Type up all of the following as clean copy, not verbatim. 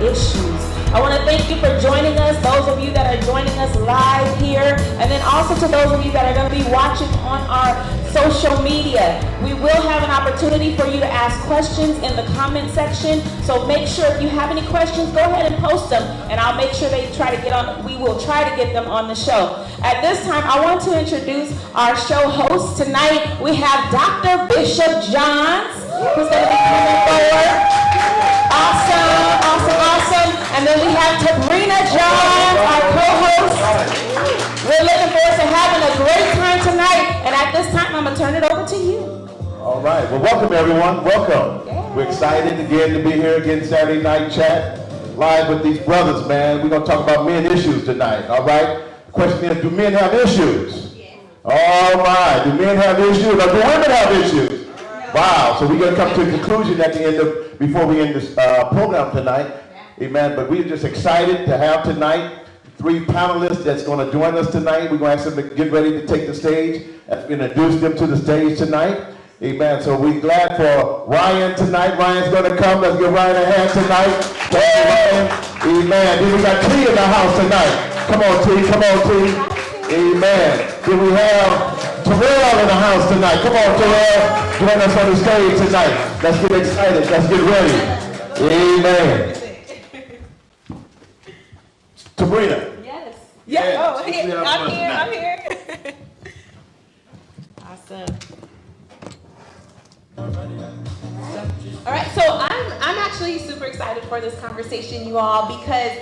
issues. I want to thank you for joining us, those of you that are joining us live here, and then also to those of you that are going to be watching on our social media. We will have an opportunity for you to ask questions in the comment section, so make sure if you have any questions, go ahead and post them, and I'll make sure we will try to get them on the show. At this time, I want to introduce our show host tonight. We have Dr. Bishop Johns, who's going to be coming forward. Awesome. And then we have Sabrina Johns, our co-host. We're looking forward to having a great time tonight. And at this time, I'm going to turn it over to you. All right. Well, welcome, everyone. Welcome. Yeah. We're excited again to be here again Saturday Night Chat, live with these brothers, man. We're going to talk about men issues tonight, all right? The question is, do men have issues? Yeah. All right. Do men have issues or do women have issues? Wow. So we're going to come to a conclusion at the end before we end this program tonight. Amen. But we're just excited to have tonight 3 panelists that's going to join us tonight. We're going to ask them to get ready to take the stage as we introduce them to the stage tonight. Amen. So we're glad for Ryan tonight. Ryan's going to come. Let's give Ryan a hand tonight. Thank you, Ryan. Amen. Then we got T in the house tonight. Come on, T. Amen. Then we have Terrell in the house tonight. Come on, Terrell. Join us on the stage tonight. Let's get excited. Let's get ready. Amen. Sabrina. Yes. Yeah. Oh, I'm here. Awesome. All right, so I'm actually super excited for this conversation, you all, because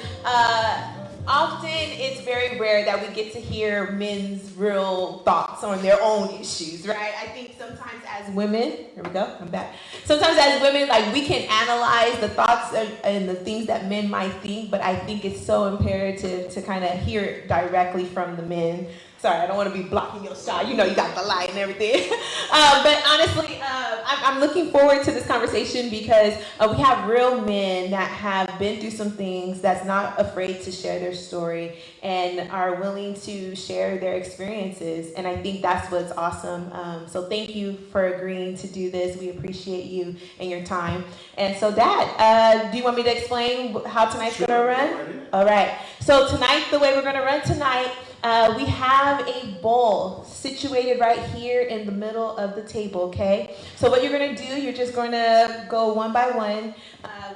often it's very rare that we get to hear men's real thoughts on their own issues, right? I think sometimes as women, here we go, I'm back. Sometimes as women, like, we can analyze the thoughts and the things that men might think, but I think it's so imperative to kind of hear it directly from the men. Sorry, I don't want to be blocking your shot. You know, you got the light and everything. But honestly, I'm looking forward to this conversation because we have real men that have been through some things, that's not afraid to share their story and are willing to share their experiences. And I think that's what's awesome. So thank you for agreeing to do this. We appreciate you and your time. And so Dad, do you want me to explain how tonight's going to run? All right. So tonight, the way we're going to run tonight, we have a bowl situated right here in the middle of the table, okay? So what you're going to do, you're just going to go one by one.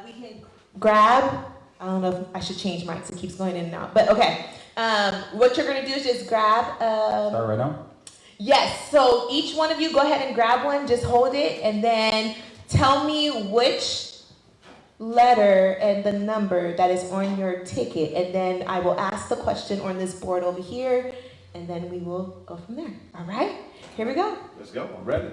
We can grab, I don't know if I should change mics, it keeps going in and out, but okay. What you're going to do is just grab. Start right now? Yes, so each one of you go ahead and grab one, just hold it, and then tell me which letter and the number that is on your ticket, and then I will ask the question on this board over here, and then we will go from there. All right, here we go. Let's go. I'm ready.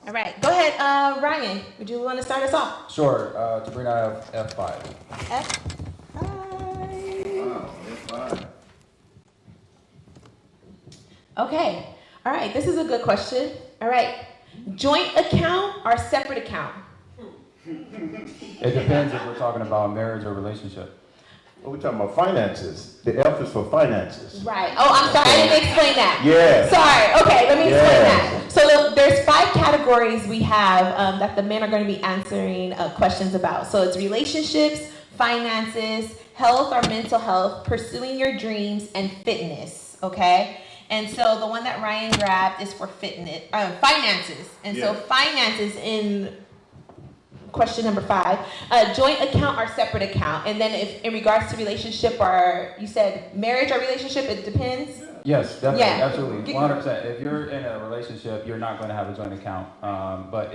All right, go ahead, Ryan, would you want to start us off? Sure. Sabrina, I have F5. F5. Wow, F5. Okay, all right, this is a good question. All right, joint account or separate account? It depends if we're talking about marriage or relationship. Well, we're talking about finances. The F is for finances. Right. Oh, I'm sorry. I didn't explain that. Yeah. Sorry. Okay, let me explain Yeah. that. So there's 5 categories we have that the men are going to be answering questions about. So it's relationships, finances, health or mental health, pursuing your dreams, and fitness. Okay. And so the one that Ryan grabbed is for finances. And so finances in question number 5, joint account or separate account. And then if in regards to relationship or you said marriage or relationship, it depends. Yes, definitely, Yeah. absolutely, 100%. If you're in a relationship, you're not going to have a joint account. But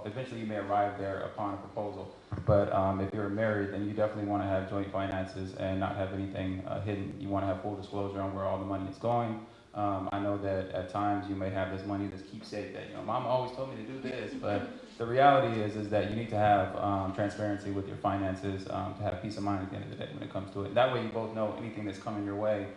eventually you may arrive there upon a proposal. But if you're married, then you definitely want to have joint finances and not have anything hidden. You want to have full disclosure on where all the money is going. I know that at times you may have this money, this keepsake that, Mom always told me to do this, but the reality is that you need to have transparency with your finances to have peace of mind at the end of the day when it comes to it. That way you both know anything that's coming your way,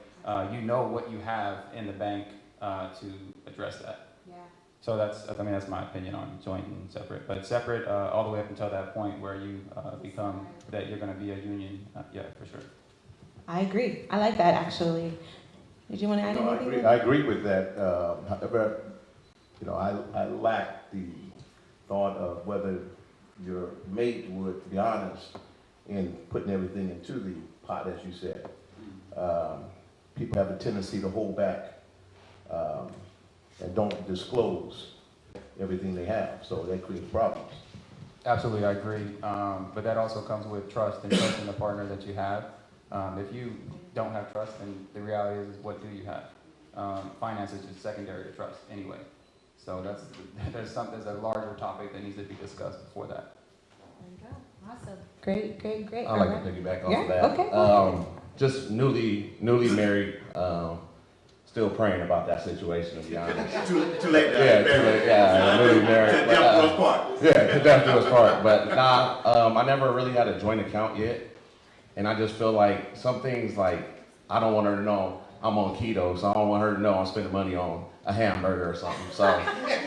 you know what you have in the bank to address that. Yeah. So that's my opinion on joint and separate. But separate all the way up until that point where you become that you're going to be a union. Yeah, for sure. I agree. I like that actually. Did you want to add anything? I agree with that. However, I lack the thought of whether your mate would be honest in putting everything into the pot, as you said. People have a tendency to hold back and don't disclose everything they have, so that creates problems. Absolutely, I agree. But that also comes with trust and trust in the partner that you have. If you don't have trust, then the reality is what do you have? Finances is secondary to trust anyway. So there's a larger topic that needs to be discussed before that. There you go. Awesome. Great. I'd like to piggyback off of that. Okay. Just newly married, still praying about that situation, to be honest. Too late. Yeah, too late. Yeah, newly married. To death do us part. But I never really had a joint account yet. And I just feel like some things, like, I don't want her to know I'm on keto, so I don't want her to know I'm spending money on a hamburger or something. So,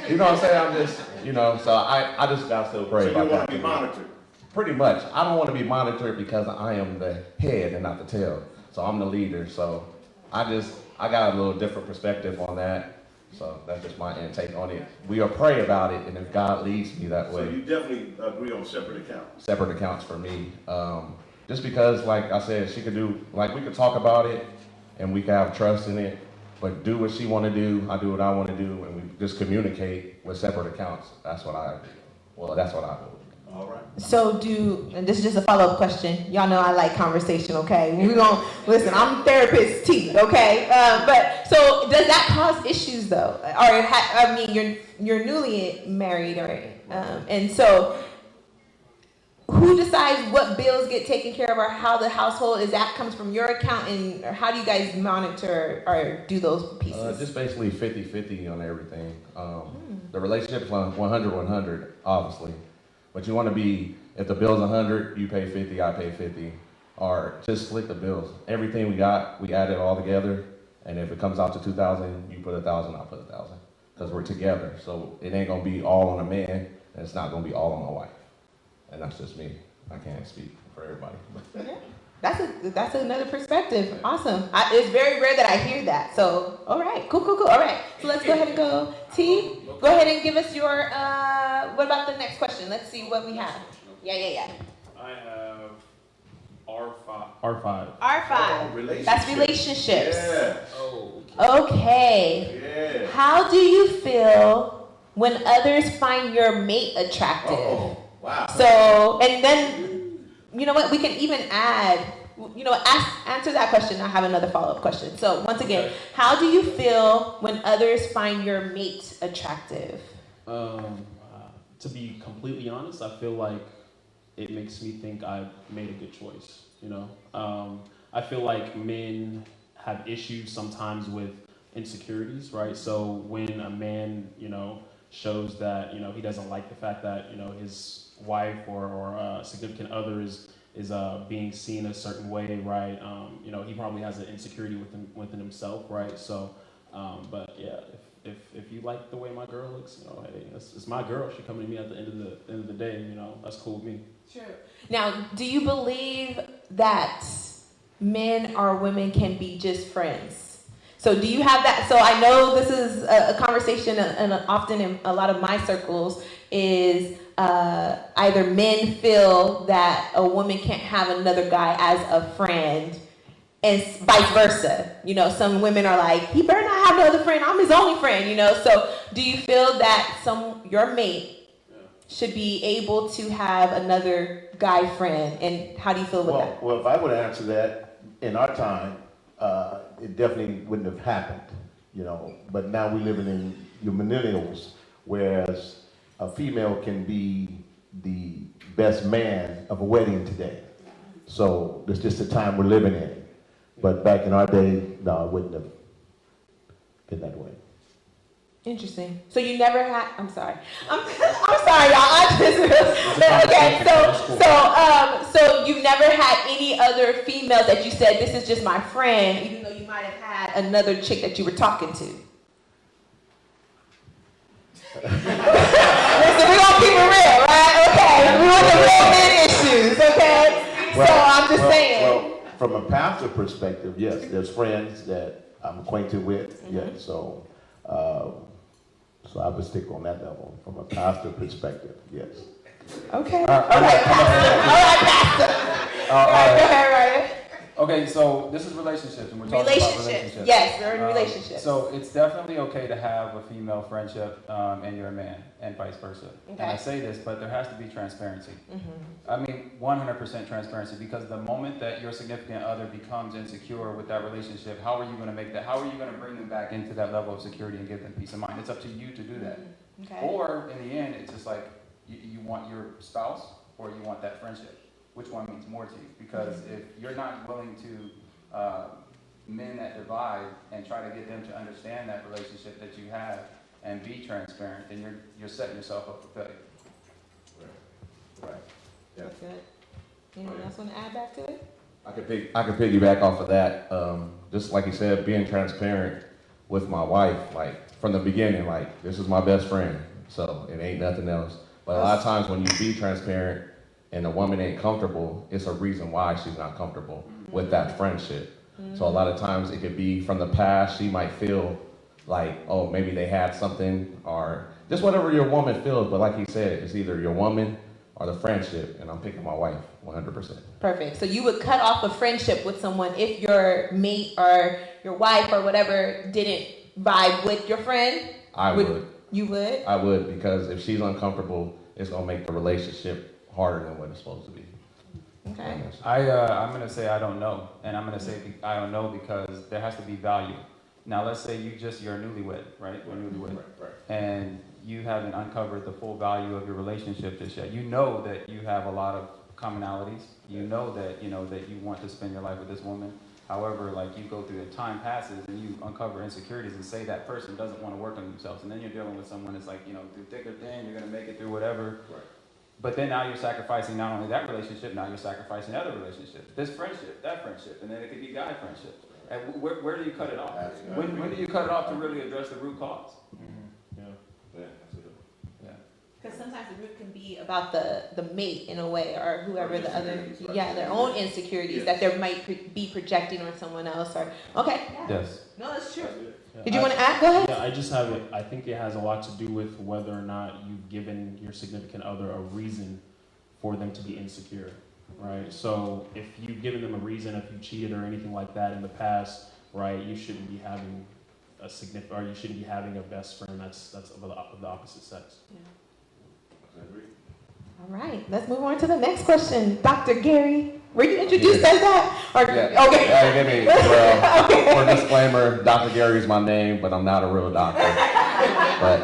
you know what I'm saying? I'm just, so I just got to still pray about that. So you want to be monitored? Pretty much. I don't want to be monitored because I am the head and not the tail. So I'm the leader. So I got a little different perspective on that. So that's just my intake on it. We'll pray about it, and if God leads me that way. So you definitely agree on separate accounts? Separate accounts for me. Just because, like I said, she could do, like, we could talk about it, and we could have trust in it, but do what she want to do, I do what I want to do, and we just communicate with separate accounts. That's what I do. All right. So and this is just a follow-up question. Y'all know I like conversation, okay? We're going to, listen, I'm therapist T, okay? But so does that cause issues though? Or, you're newly married, right? And so who decides what bills get taken care of or how the household, is that comes from your account, and or how do you guys monitor or do those pieces? Just basically 50-50 on everything. The relationship is 100-100, obviously. But you want to be, if the bill's 100, you pay 50, I pay 50. Or just split the bills. Everything we got, we add it all together. And if it comes out to 2,000, you put 1,000, I put 1,000. Because we're together. So it ain't going to be all on a man, and it's not going to be all on my wife. And that's just me. I can't speak for everybody. Yeah. That's another perspective. Awesome. It's very rare that I hear that. So, all right, cool. All right, so let's go ahead and go. T, go ahead and give us your. What about the next question? Let's see what we have. Yeah. I have R5. R5. That's relationships. Yeah. Okay. Yeah. How do you feel when others find your mate attractive? Oh, wow. So, and then, you know what, we can even add, answer that question. I have another follow-up question. So once again, how do you feel when others find your mate attractive? To be completely honest, I feel like it makes me think I've made a good choice, I feel like men have issues sometimes with insecurities, right? So when a man, shows that, he doesn't like the fact that, his wife or significant other is being seen a certain way, right? He probably has an insecurity within himself, right? So, but yeah, if you like the way my girl looks, hey, it's my girl. She coming to me at the end of the day, that's cool with me. True. Now, do you believe that men or women can be just friends? So do you have that? So I know this is a conversation, and often in a lot of my circles is either men feel that a woman can't have another guy as a friend, and vice versa. Some women are like, he better not have no other friend. I'm his only friend. So do you feel that your mate should be able to have another guy friend, and how do you feel with that? Well, if I would answer that, in our time, it definitely wouldn't have happened, But now we're living in your millennials, whereas a female can be the best man of a wedding today. So it's just the time we're living in. But back in our day, no, it wouldn't have been that way. Interesting. So you never had. I'm sorry. I'm sorry, y'all. Okay. So you've never had any other female that you said, this is just my friend, even though you might have had another chick that you were talking to. Listen, we're gonna keep it real, right? Okay. We want the real men issues, okay? So I'm just saying. Well, from a pastor perspective, yes, there's friends that I'm acquainted with. Mm-hmm. Yes, so I would stick on that level from a pastor perspective. Yes. Okay. All All right, Pastor. All right, go ahead, Ryan. Okay, so this is relationships, and we're talking about relationships. Yes, we're in relationships. So it's definitely okay to have a female friendship and you're a man, and vice versa. And I Okay. say this, but there has to be transparency. Mm-hmm. I mean, 100% transparency, because the moment that your significant other becomes insecure with that relationship, how are you going to make that? How are you going to bring them back into that level of security and give them peace of mind? It's up to you to do that. Okay. Or in the end, it's just like you want your spouse or you want that friendship. Which one means more to you? Because if you're not willing to mend that divide and try to get them to understand that relationship that you have and be transparent, then you're setting yourself up for failure. Right. Yeah. That's good. Anyone else want to add back to it? I could piggyback off of that. Just like you said, being transparent with my wife, like from the beginning, like this is my best friend, so it ain't nothing else. But a lot of times when you be transparent and a woman ain't comfortable, it's a reason why she's not comfortable with that friendship. So a lot of times it could be from the past. She might feel like, oh, maybe they had something, or just whatever your woman feels. But like he said, it's either your woman or the friendship, and I'm picking my wife 100%. Perfect. So you would cut off a friendship with someone if your mate or your wife or whatever didn't vibe with your friend? I would. You would? I would, because if she's uncomfortable, it's gonna make the relationship harder than what it's supposed to be. Okay. I'm going to say I don't know. And I'm going to say I don't know because there has to be value. Now, let's say you're a newlywed, right? You're newlywed. Right. And you haven't uncovered the full value of your relationship just yet. You know that you have a lot of commonalities. You know that you want to spend your life with this woman. However, like you go through it, time passes and you uncover insecurities and say that person doesn't want to work on themselves. And then you're dealing with someone that's like, through thick or thin, you're going to make it through whatever. Right. But then now you're sacrificing not only that relationship, now you're sacrificing other relationships. This friendship, that friendship, and then it could be guy friendships. And where do you cut it off? When do you cut it off to really address the root cause? Yeah. Because sometimes the root can be about the mate in a way, or whoever the other, their own insecurities that they might be projecting on someone else. Or okay, Yes. no, that's true. Yeah, Did you want to add? Go ahead. Yeah, I just have it. I think it has a lot to do with whether or not you've given your significant other a reason for them to be insecure, right? So if you've given them a reason, if you cheated or anything like that in the past, right, you shouldn't be having a significant, or you shouldn't be having a best friend that's of the opposite sex. All right, let's move on to the next question. Dr. Gary, were you introduced as that? Or, Yeah. Okay. Yeah, give me, well, for disclaimer, Dr. Gary's my name, but I'm not a real doctor. But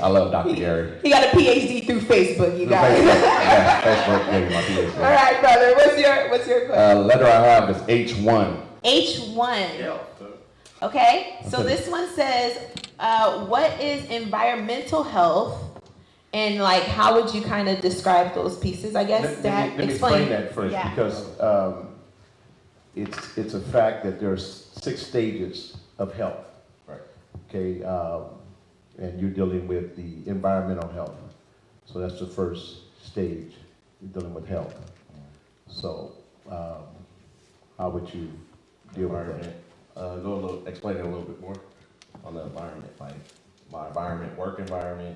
I love Dr. Gary. He got a PhD through Facebook, you Facebook, guys. yeah, Facebook gave me my PhD. All right, brother. What's your question? Letter I have is H1. H1. Okay. So this one says, what is environmental health, and like how would you kind of describe those pieces? I guess Let me explain that first, because it's a fact that there's 6 stages of health. Right. Okay, and you're dealing with the environmental health. So that's the first stage. You're dealing with health. So how would you deal with that? Explain it a little bit more on the environment, like my environment, work environment,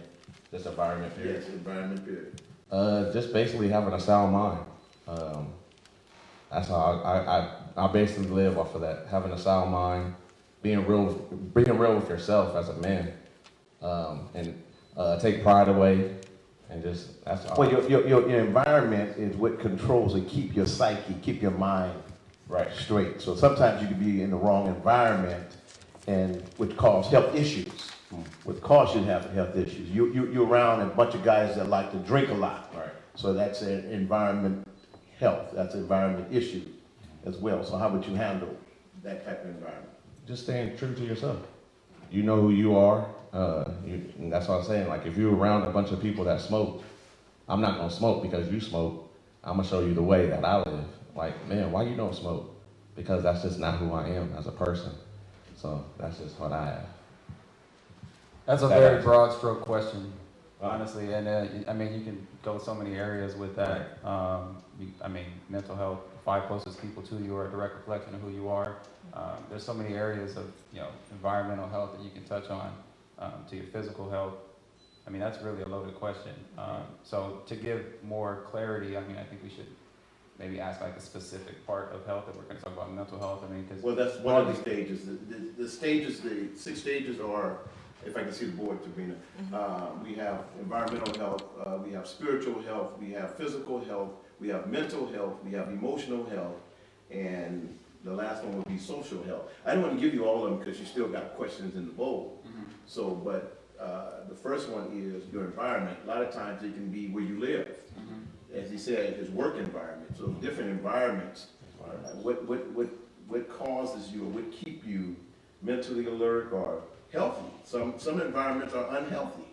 this environment period. Yes, environment period. Just basically having a sound mind. That's how I basically live off of that. Having a sound mind, being real with yourself as a man, and take pride away, and just that's all. Well, your environment is what controls and keep your psyche, keep your mind Right. straight. So sometimes you can be in the wrong environment, and which cause health issues. Would cause you to have health issues. You're around a bunch of guys that like to drink a lot. Right. So that's an environment health. That's an environment issue as well. So how would you handle that type of environment? Just staying true to yourself. You know who you are. And that's what I'm saying. Like if you're around a bunch of people that smoke, I'm not gonna smoke because you smoke. I'm gonna show you the way that I live. Like, man, why you don't smoke? Because that's just not who I am as a person. So that's just what I have. That's a very broad stroke question, honestly. And I mean, you can go so many areas with that. I mean, mental health, the 5 closest people to you are a direct reflection of who you are. There's so many areas of environmental health that you can touch on, to your physical health. I mean, that's really a loaded question. So to give more clarity, I mean, I think we should maybe ask like a specific part of health if we're going to talk about mental health. I mean, because Well, that's one of the stages. The stages, the 6 stages are, if I can see the board, Sabrina, we have environmental health, we have spiritual health, we have physical health, we have mental health, we have emotional health, and the last one would be social health. I don't want to give you all of them because you still got questions in the bowl. So, but the first one is your environment. A lot of times it can be where you live. As he said, his work environment. So different environments. What causes you or what keep you mentally alert or healthy? Some environments are unhealthy.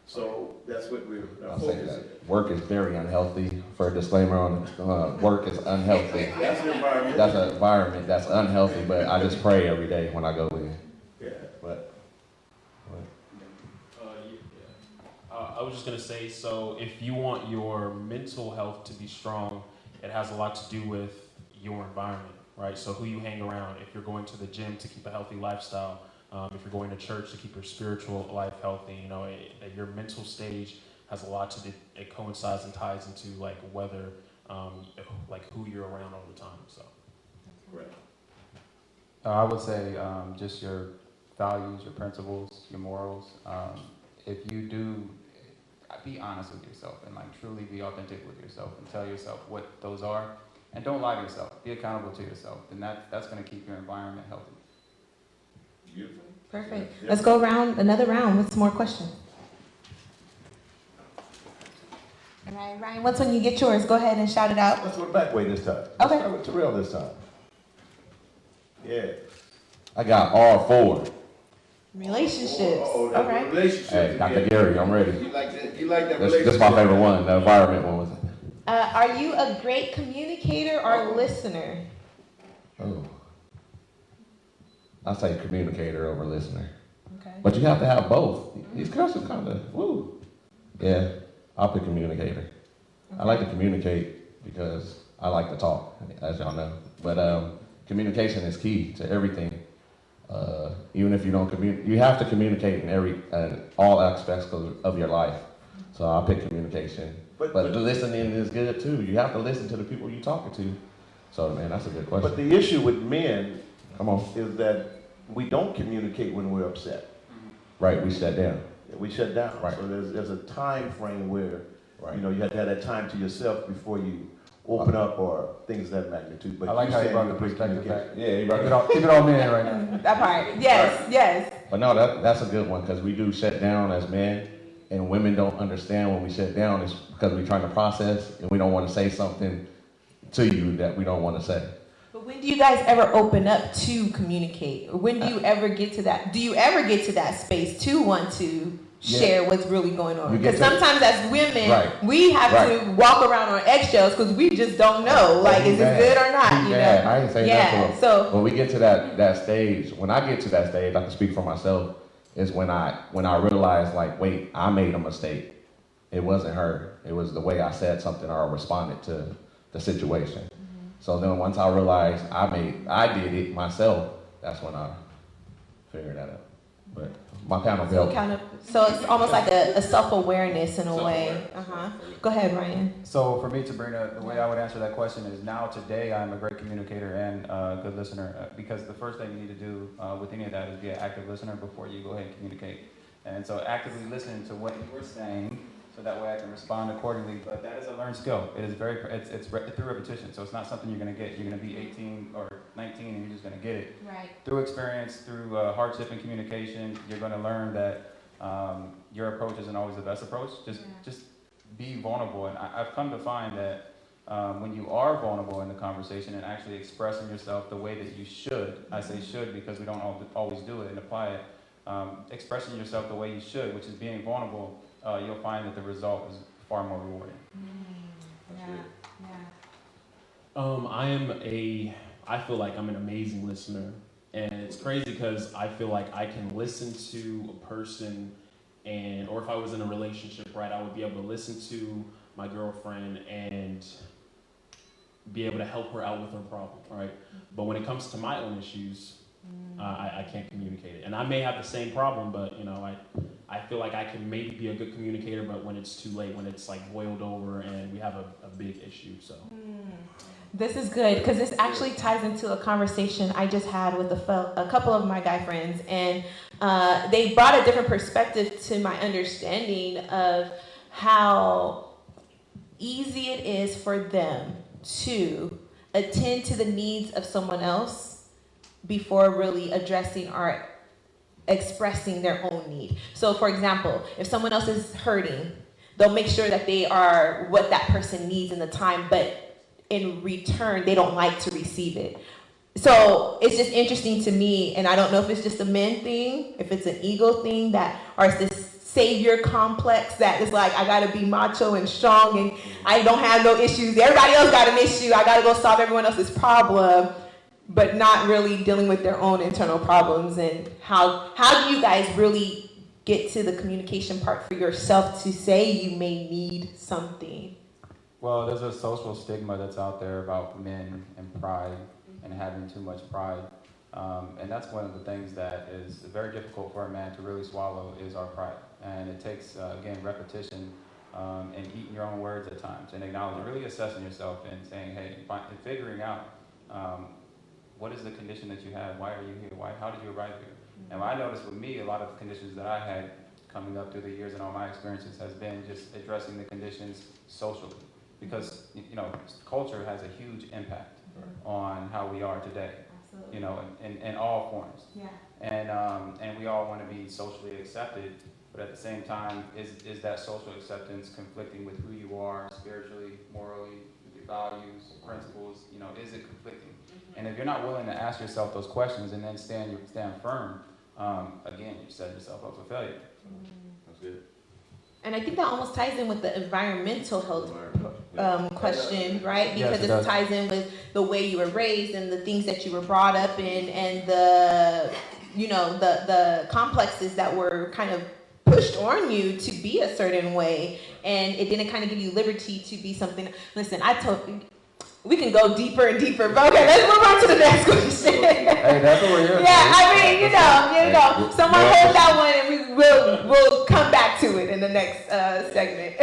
So that's what we're I'll say focusing. that work is very unhealthy. For a disclaimer on work is unhealthy. That's an environment. That's an environment that's unhealthy, but I just pray every day when I go in. Yeah. But I was just gonna say, so if you want your mental health to be strong, it has a lot to do with your environment, right? So who you hang around. If you're going to the gym to keep a healthy lifestyle, if you're going to church to keep your spiritual life healthy, you know, your mental stage has a lot to do. It coincides and ties into like whether, like who you're around all the time. So. Right. I would say just your values, your principles, your morals. If you do, be honest with yourself and like truly be authentic with yourself and tell yourself what those are, and don't lie to yourself. Be accountable to yourself, and that's going to keep your environment healthy. Beautiful. Perfect. Yeah. Let's go around another round with some more questions. All right, Ryan, once when you get yours, go ahead and shout it out. Let's go back way this time. Okay. Let's start with Terrell this time. Yeah. I got all 4. Relationships. Oh, All right. Relationship. Hey, Dr. Gary, I'm ready. You like that? You like that That's relationship? my favorite one. The environment one was. Are you a great communicator or listener? Oh. I say communicator over listener. Okay. But you have to have both. These questions kind of, woo. Yeah, I'll pick communicator. I like to communicate because I like to talk, as y'all know. But communication is key to everything. Even if you don't communicate, you have to communicate in all aspects of your life. So I'll pick communication. But the listening is good too. You have to listen to the people you're talking to. So man, that's a good question. But the issue with men Come on. is that we don't communicate when we're upset. Right, we shut down. We shut down. Right. So there's a time frame where, Right. you know, you have to have that time to yourself before you open up or things of that magnitude. But I like how you said brought you're the a great perspective communicator. back. Yeah, you Keep it all men right now. That part. Yes, yes. But no, that's a good one because we do shut down as men, and women don't understand when we shut down. It's because we're trying to process and we don't want to say something to you that we don't want to say. But when do you guys ever open up to communicate? Or when do you ever get to that? Do you ever get to that space to want to share what's really going on? You get Because to- sometimes as women, Right. we have Right. to walk around on eggshells because we just don't know. Like, is it good or not? You Yeah, know? I ain't saying Yeah. that. So When we get to that stage, when I get to that stage, I can speak for myself, is when I realize like, wait, I made a mistake. It wasn't her. It was the way I said something or responded to the situation. So then once I realized I did it myself, that's when I figured that out. But my panel helped. so it's almost like a self-awareness in a way. Go ahead, Ryan. So for me, Sabrina, the way I would answer that question is now today I'm a great communicator and a good listener because the first thing you need to do with any of that is be an active listener before you go ahead and communicate. And so actively listening to what you're saying so that way I can respond accordingly. But that is a learned skill. It is it's through repetition. So it's not something you're going to get. You're going to be 18 or 19 and you're just going to get it. Right. Through experience, through hardship and communication, you're going to learn that your approach isn't always the best approach. Just be vulnerable. And I've come to find that when you are vulnerable in the conversation and actually expressing yourself the way that you should, I say should because we don't always do it and apply it, expressing yourself the way you should, which is being vulnerable, you'll find that the result is far more rewarding. I feel like I'm an amazing listener. And it's crazy because I feel like I can listen to a person or if I was in a relationship, right, I would be able to listen to my girlfriend and be able to help her out with her problem, right? But when it comes to my own issues, I can't communicate it. And I may have the same problem, but, you know, I feel like I can maybe be a good communicator, but when it's too late, when it's like boiled over and we have a big issue, so. This is good because this actually ties into a conversation I just had with a couple of my guy friends, and they brought a different perspective to my understanding of how easy it is for them to attend to the needs of someone else before really addressing or expressing their own need. So for example, if someone else is hurting, they'll make sure that they are what that person needs in the time, but in return, they don't like to receive it. So it's just interesting to me, and I don't know if it's just a men thing, if it's an ego thing, that, or it's this savior complex that is like, I gotta be macho and strong and I don't have no issues. Everybody else got an issue. I gotta go solve everyone else's problem, but not really dealing with their own internal problems. And how do you guys really get to the communication part for yourself to say you may need something? Well, there's a social stigma that's out there about men and pride and having too much pride. And that's one of the things that is very difficult for a man to really swallow is our pride. And it takes, again, repetition and eating your own words at times and acknowledging, really assessing yourself and saying, hey, and figuring out what is the condition that you have? Why are you here? How did you arrive here? And what I noticed with me, a lot of the conditions that I had coming up through the years and all my experiences has been just addressing the conditions socially. Because, you know, culture has a huge impact on how we are today. Absolutely. You know, in all forms. Yeah. And we all want to be socially accepted, but at the same time, is that social acceptance conflicting with who you are spiritually, morally, with your values, principles? You know, is it conflicting? Mm-hmm. And if you're not willing to ask yourself those questions and then stand firm, again, you set yourself up for failure. That's good. And I think that almost ties in with the environmental health question, right? Because yes, it ties in with the way you were raised and the things that you were brought up in, and the, you know, the complexes that were kind of pushed on you to be a certain way, and it didn't kind of give you liberty to be something. Listen, we can go deeper and deeper, but okay, let's move on to the next question. Hey, that's what we're here for. Yeah, I mean, you know, someone hold that one, and we'll come back to it in the next segment.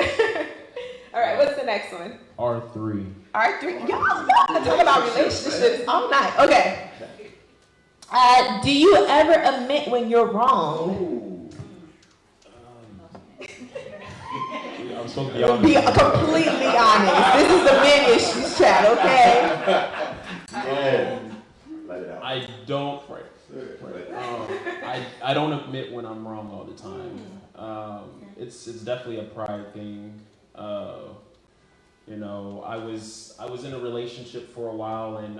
All right, what's the next one? R3. R3. Y'all talk about relationships all night. Okay. Do you ever admit when you're wrong? I'm supposed to be Be honest. completely honest. This is the men issues chat, okay? Yeah. Let it out. I don't. I don't admit when I'm wrong all the time. It's definitely a pride thing. You know, I was in a relationship for a while, and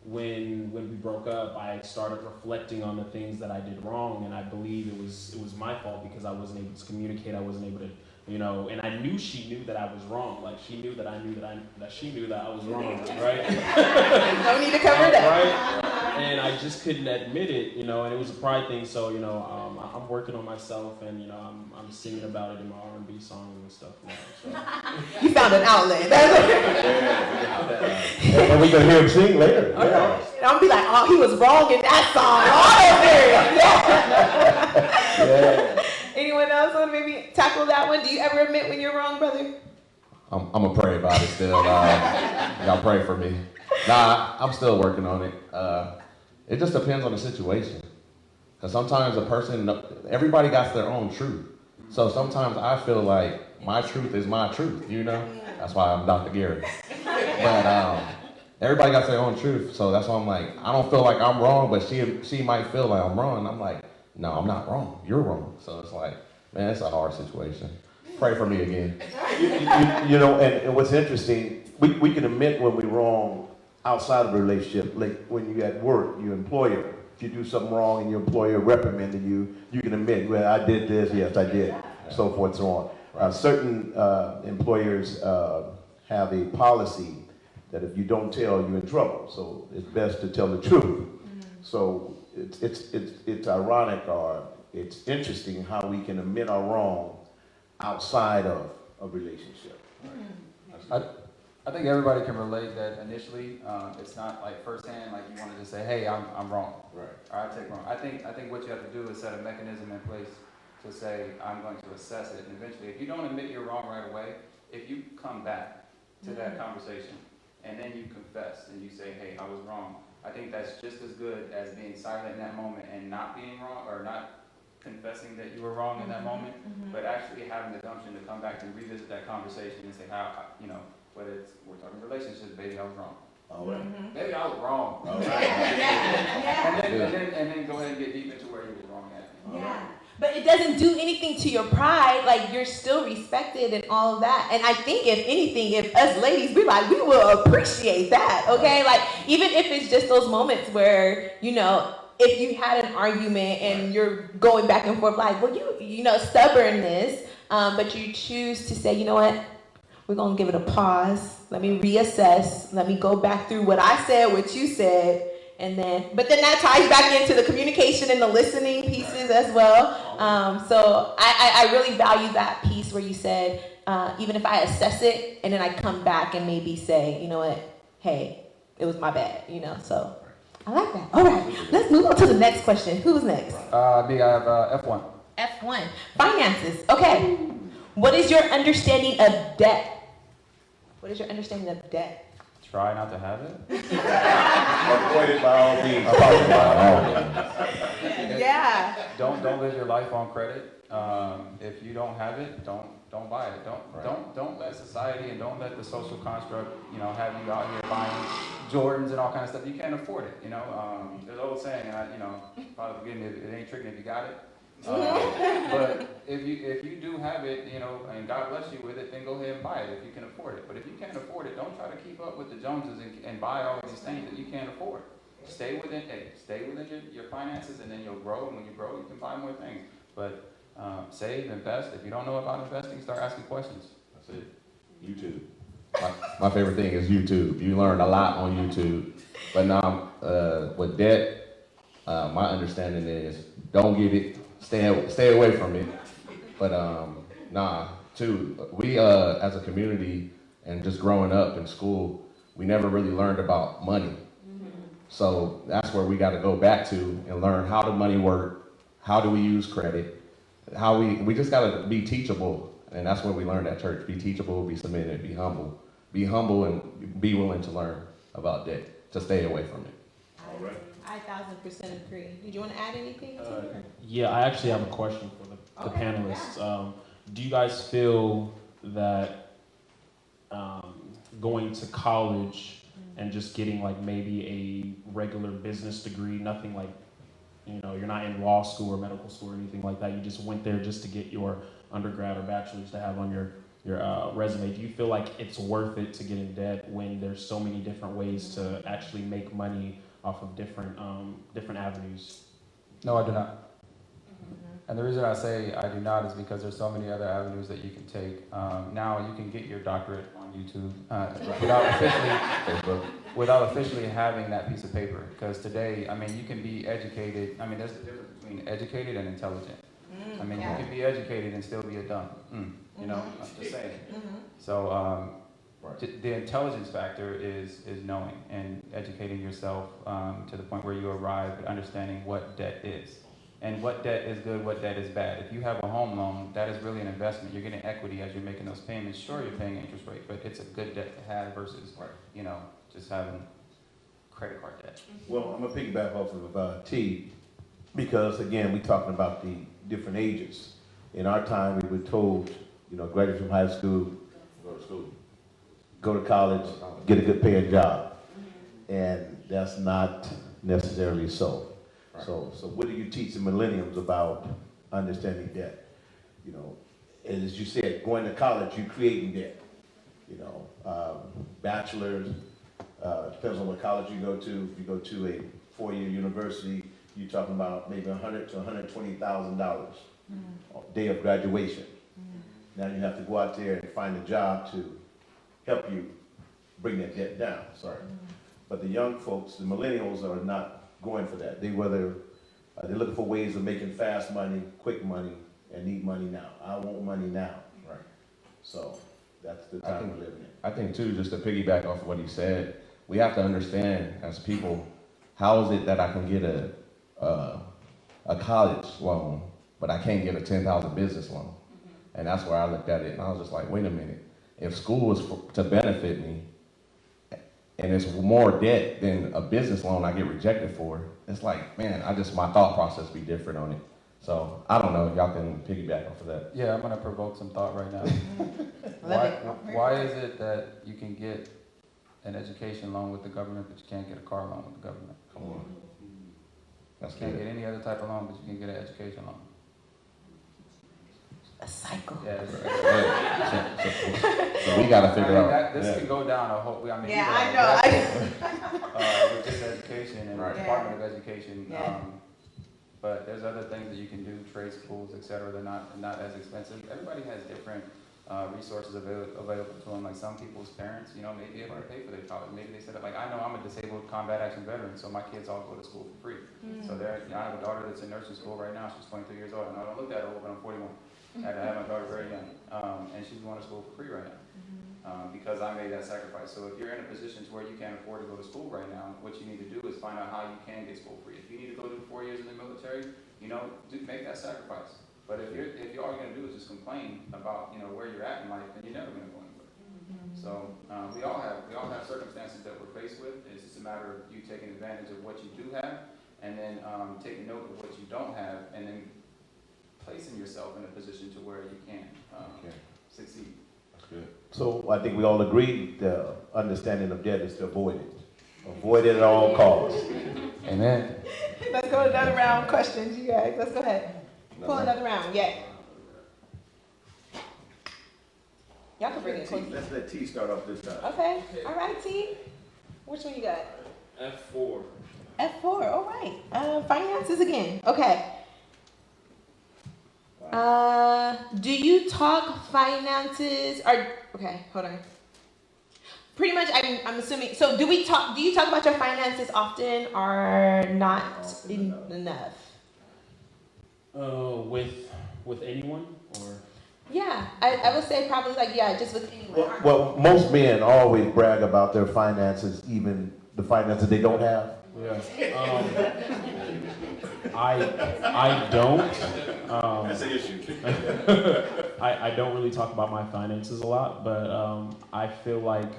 when we broke up, I started reflecting on the things that I did wrong, and I believe it was my fault because I wasn't able to communicate. I wasn't able to, you know, and I knew she knew that I was wrong. Like she knew that I knew that she knew that I was wrong, right? No need to cover that. Right? And I just couldn't admit it, you know, and it was a pride thing. So, you know, I'm working on myself, and you know, I'm singing about it in my R&B songs and stuff now. So. You found an outlet. And we're going to hear him sing later. Yeah. And I'm gonna be like, oh, he was wrong in that song. Oh, yeah. Anyone else want to maybe tackle that one? Do you ever admit when you're wrong, brother? I'm gonna pray about it still. Y'all pray for me. Nah, I'm still working on it. It just depends on the situation. Because sometimes everybody got their own truth. So sometimes I feel like my truth is my truth, you know? That's why I'm Dr. Gary. But everybody got their own truth. So that's why I'm like, I don't feel like I'm wrong, but she might feel like I'm wrong. And I'm like, no, I'm not wrong. You're wrong. So it's like, man, it's a hard situation. Pray for me again. You know, and what's interesting, we can admit when we're wrong outside of a relationship. Like when you at work, your employer, if you do something wrong and your employer reprimanded you, you can admit, well, I did this, yes, I did, so forth and so on. Certain employers have a policy that if you don't tell, you're in trouble. So it's best to tell the truth. So it's ironic, or it's interesting how we can admit our wrong outside of a relationship. I think everybody can relate that initially. It's not like firsthand, like you want to just say, hey, I'm wrong. Right. Or I take wrong. I think what you have to do is set a mechanism in place to say, I'm going to assess it, and eventually, if you don't admit you're wrong right away, if you come back to that conversation, and then you confess, and you say, hey, I was wrong, I think that's just as good as being silent in that moment and not being wrong, or not confessing that you were wrong in that moment, but actually having the gumption to come back and revisit that conversation and say, how, you know, whether it's, we're talking relationships, baby, I was wrong. All right. Maybe I was wrong. All right. And then go ahead and get deep into where you were wrong at. Yeah. But it doesn't do anything to your pride. Like, you're still respected and all of that. And I think, if anything, if us ladies, we will appreciate that, okay? Like, even if it's just those moments where, you know, if you had an argument and you're going back and forth, like, well, you know, stubbornness, but you choose to say, you know what? We're going to give it a pause. Let me reassess. Let me go back through what I said, what you said. But then that ties back into the communication and the listening pieces as well. So I really value that piece where you said, even if I assess it and then I come back and maybe say, you know what, hey, it was my bad, you know, so I like that. All right, let's move on to the next question. Who's next? Me, I have F1. F1, finances. Okay, what is your understanding of debt? What is your understanding of debt? Try not to have it. Avoid it by all means. Yeah. Don't live your life on credit. If you don't have it, don't buy it. Don't let society and don't let the social construct, you know, have you out here buying Jordans and all kinds of stuff. You can't afford it. You know, there's an old saying, you know, probably forgive me, it ain't tricking if you got it. But if you do have it, you know, and God bless you with it, then go ahead and buy it if you can afford it. But if you can't afford it, don't try to keep up with the Joneses and buy all these things that you can't afford. Stay within your finances, and then you'll grow. And when you grow, you can buy more things. But save, invest. If you don't know about investing, start asking questions. That's it. YouTube. My favorite thing is YouTube. You learn a lot on YouTube. But now, with debt, my understanding is don't get it. Stay away from it. But we as a community and just growing up in school, we never really learned about money. So that's where we got to go back to and learn how does money work, how do we use credit, how we just got to be teachable, and that's what we learned at church. Be teachable, be submitted, be humble and be willing to learn about debt, to stay away from it. All right. I 1000% agree. Did you want to add anything to it? Yeah, I actually have a question for the panelists. Do you guys feel that going to college and just getting like maybe a regular business degree, nothing like, you know, you're not in law school or medical school or anything like that, you just went there just to get your undergrad or bachelor's to have on your resume, do you feel like it's worth it to get in debt when there's so many different ways to actually make money off of different avenues? No, I do not. And the reason I say I do not is because there's so many other avenues that you can take. Now you can get your doctorate on YouTube without officially having that piece of paper. Because today, I mean, you can be educated. I mean, there's a difference between educated and intelligent. I mean, you can be educated and still be a dumb. You know, I'm just saying. So the intelligence factor is knowing and educating yourself to the point where you arrive at understanding what debt is. And what debt is good, what debt is bad. If you have a home loan, that is really an investment. You're getting equity as you're making those payments. Sure, you're paying interest rate, but it's a good debt to have versus, you know, just having credit card debt. Well, I'm going to piggyback off of T, because, again, we're talking about the different ages. In our time, we were told, you know, graduate from high school, go to college, get a good paying job. And that's not necessarily so. So what do you teach the millennials about understanding debt? You know, as you said, going to college, you're creating debt. You know, bachelor's, depends on what college you go to. If you go to a four-year university, you're talking about maybe $100,000 to $120,000 day of graduation. Now you have to go out there and find a job to help you bring that debt down. But the young folks, the millennials, are not going for that. They're looking for ways of making fast money, quick money, and need money now. I want money now. Right. So that's the time we're living in. I think too, just to piggyback off of what he said, we have to understand as people, how is it that I can get a college loan, but I can't get a 10,000 business loan. And that's where I looked at it, and I was just like, wait a minute. If school is to benefit me, and it's more debt than a business loan I get rejected for, it's like, man, my thought process be different on it. So I don't know, y'all can piggyback off of that. Yeah, I'm gonna provoke some thought right now. Why is it that you can get an education loan with the government, but you can't get a car loan with the government? Come on. That's You can't get good. any other type of loan, but you can get an education loan. A cycle. Yeah, So we gotta figure out. This can go down a whole, I mean. Yeah, you I know. With this education and the Right. Department of Education, Yeah. but there's other things that you can do, trade schools, et cetera, they're not as expensive. Everybody has different resources available to them. Like some people's parents, may be able to pay for their college. Maybe they said, like, I know I'm a disabled combat action veteran, so my kids all go to school for free. So I have a daughter that's in nursing school right now. She's 23 years old. And I don't look that old, but I'm 41. I have my daughter very young, and she's going to school for free right now because I made that sacrifice. So if you're in a position to where you can't afford to go to school right now, what you need to do is find out how you can get school free. If you need to go do 4 years in the military, make that sacrifice. But if all you're going to do is just complain about where you're at in life, then you're never going to go anywhere. So we all have circumstances that we're faced with. It's just a matter of you taking advantage of what you do have, and then taking note of what you don't have, and then placing yourself in a position to where you can succeed. That's good. So I think we all agree the understanding of debt is to avoid it. Avoid it at all costs. Amen. Let's go another round. Questions, you guys. Let's go ahead. Pull another round. Yeah. Y'all can bring it closer. Let's let T start off this time. Okay. All right, T. Which one you got? F4. F4. All right. Finances again. Okay. Do you talk finances? Okay, hold on. Pretty much, I'm assuming. So, do you talk about your finances often or not enough? With anyone or? Yeah, I would say probably just with anyone. Well, most men always brag about their finances, even the finances they don't have. Yeah. I don't. That's an issue. I don't really talk about my finances a lot, but I feel like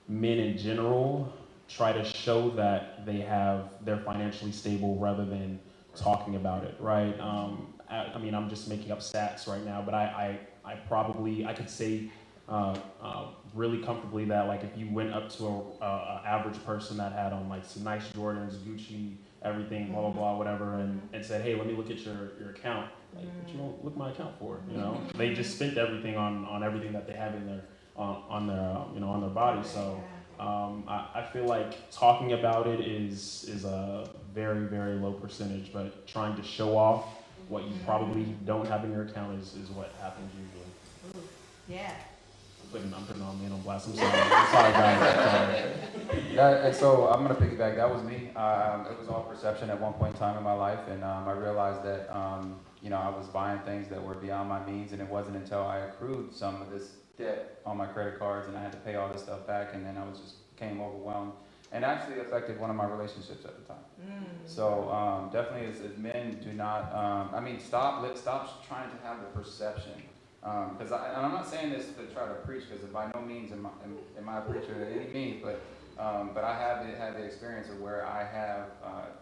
men in general try to show that they're financially stable rather than talking about it, right? I mean, I'm just making up stats right now, but I could say really comfortably that like if you went up to a average person that had on like some nice Jordans, Gucci, everything, blah blah blah, whatever, and said, hey, let me look at your account. Like, what you don't look at my account for? They just spent everything on everything that they have in their on their body. So I feel like talking about it is a very, very low percentage, but trying to show off what you probably don't have in your account is what happens usually. Yeah. I'm putting on men on blast. I'm sorry. I'm sorry, guys. I'm sorry. And so I'm gonna piggyback. That was me. It was all perception at one point in time in my life, and I realized that I was buying things that were beyond my means, and it wasn't until I accrued some of this debt on my credit cards, and I had to pay all this stuff back, and then I became overwhelmed, and actually affected one of my relationships at the time. So definitely, as men, do not. Stop trying to have the perception. Because I'm not saying this to try to preach, because by no means am I a preacher at any means, but I have had the experience of where I have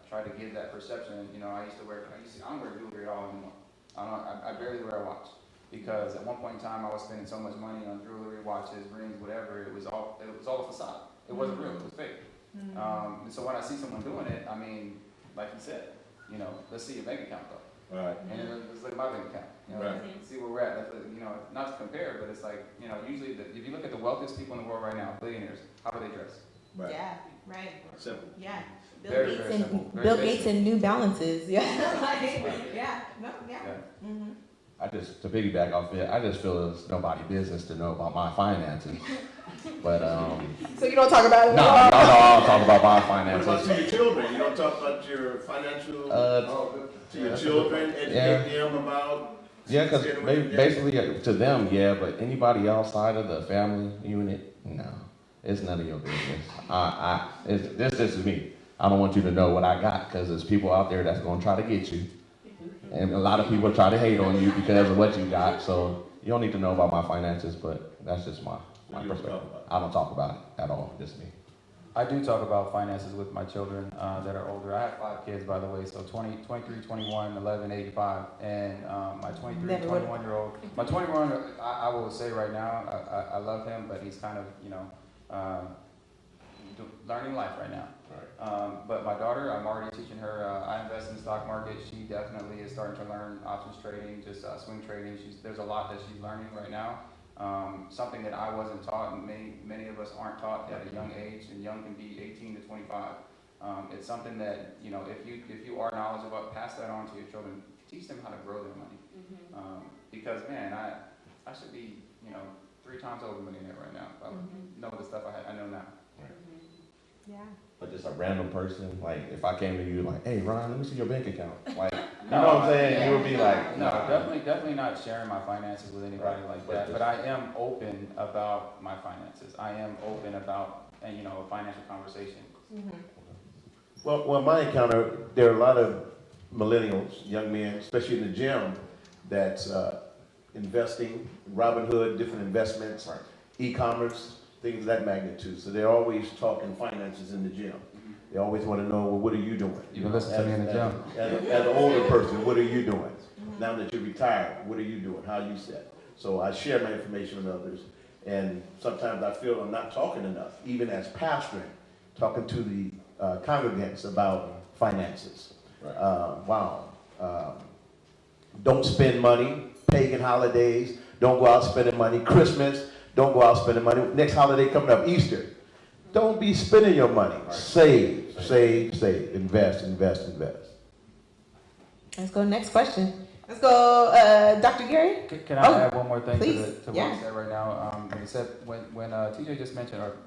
tried to give that perception. I don't wear jewelry at all anymore. I barely wear a watch, because at one point in time I was spending so much money on jewelry, watches, rings, whatever. It was all a facade. It wasn't real. It was fake. And so when I see someone doing it, I mean, like you said, let's see your bank account though. Right. And then let's look at my bank account. Right. See where we're at. Not to compare, but it's like, usually if you look at the wealthiest people in the world right now, billionaires, how do they dress? Right. Yeah. Right. Simple. Yeah. Very, very simple. Very Bill basic. Gates and New Balances. Yeah. Yeah. No. Yeah. Yeah. Mm-hmm. To piggyback off it, I just feel it's nobody's business to know about my finances. But So you don't talk about it? no, I'll talk about my What finances. about to your children? You don't talk about your financial to your children, educate them about. Yeah, because basically to them, yeah, but anybody outside of the family unit, no, it's none of your business. This is me. I don't want you to know what I got, because there's people out there that's going to try to get you. And a lot of people try to hate on you because of what you got. So you don't need to know about my finances, but that's just my perspective. I don't talk about it at all, just me. I do talk about finances with my children that are older. I have 5 kids, by the way, so 20, 23, 21, 11, 85. And my 23, 21-year-old, my 21, I will say right now, I love him, but he's kind of, learning life right now. Right. But my daughter, I'm already teaching her, I invest in the stock market. She definitely is starting to learn options trading, just swing trading. There's a lot that she's learning right now. Something that I wasn't taught, and many of us aren't taught at a young age, and young can be 18 to 25. It's something that, if you are knowledgeable, pass that on to your children. Teach them how to grow their money. Mm-hmm. Because man, I should be, 3 times over millionaire right now. If I know the stuff I know now. Right. Mm-hmm. Yeah. But just a random person, like if I came to you like, hey Ron, let me see your bank account. Like, you No, know what I'm saying? You would be like, no, definitely not sharing my finances with anybody like that. But I am open about my finances. I am open about, a financial conversation. Mm-hmm. Well, my encounter, there are a lot of millennials, young men, especially in the gym, that's investing, Robinhood, different investments, Right. e-commerce, things of that magnitude. So they're always talking finances in the gym. They always want to know, well, what are you doing? You can listen to me in the gym. As an older person, what are you doing? Now that you're retired, what are you doing? How are you set? So I share my information with others. And sometimes I feel I'm not talking enough, even as pastoring, talking to the congregants about finances. Right. Don't spend money, pagan holidays, don't go out spending money. Christmas, don't go out spending money. Next holiday coming up, Easter. Don't be spending your money. Right. Save. Invest. Let's go next question. Let's go, Dr. Gary. Can I add one more thing please. to what you said right now? When he said, when TJ just mentioned, or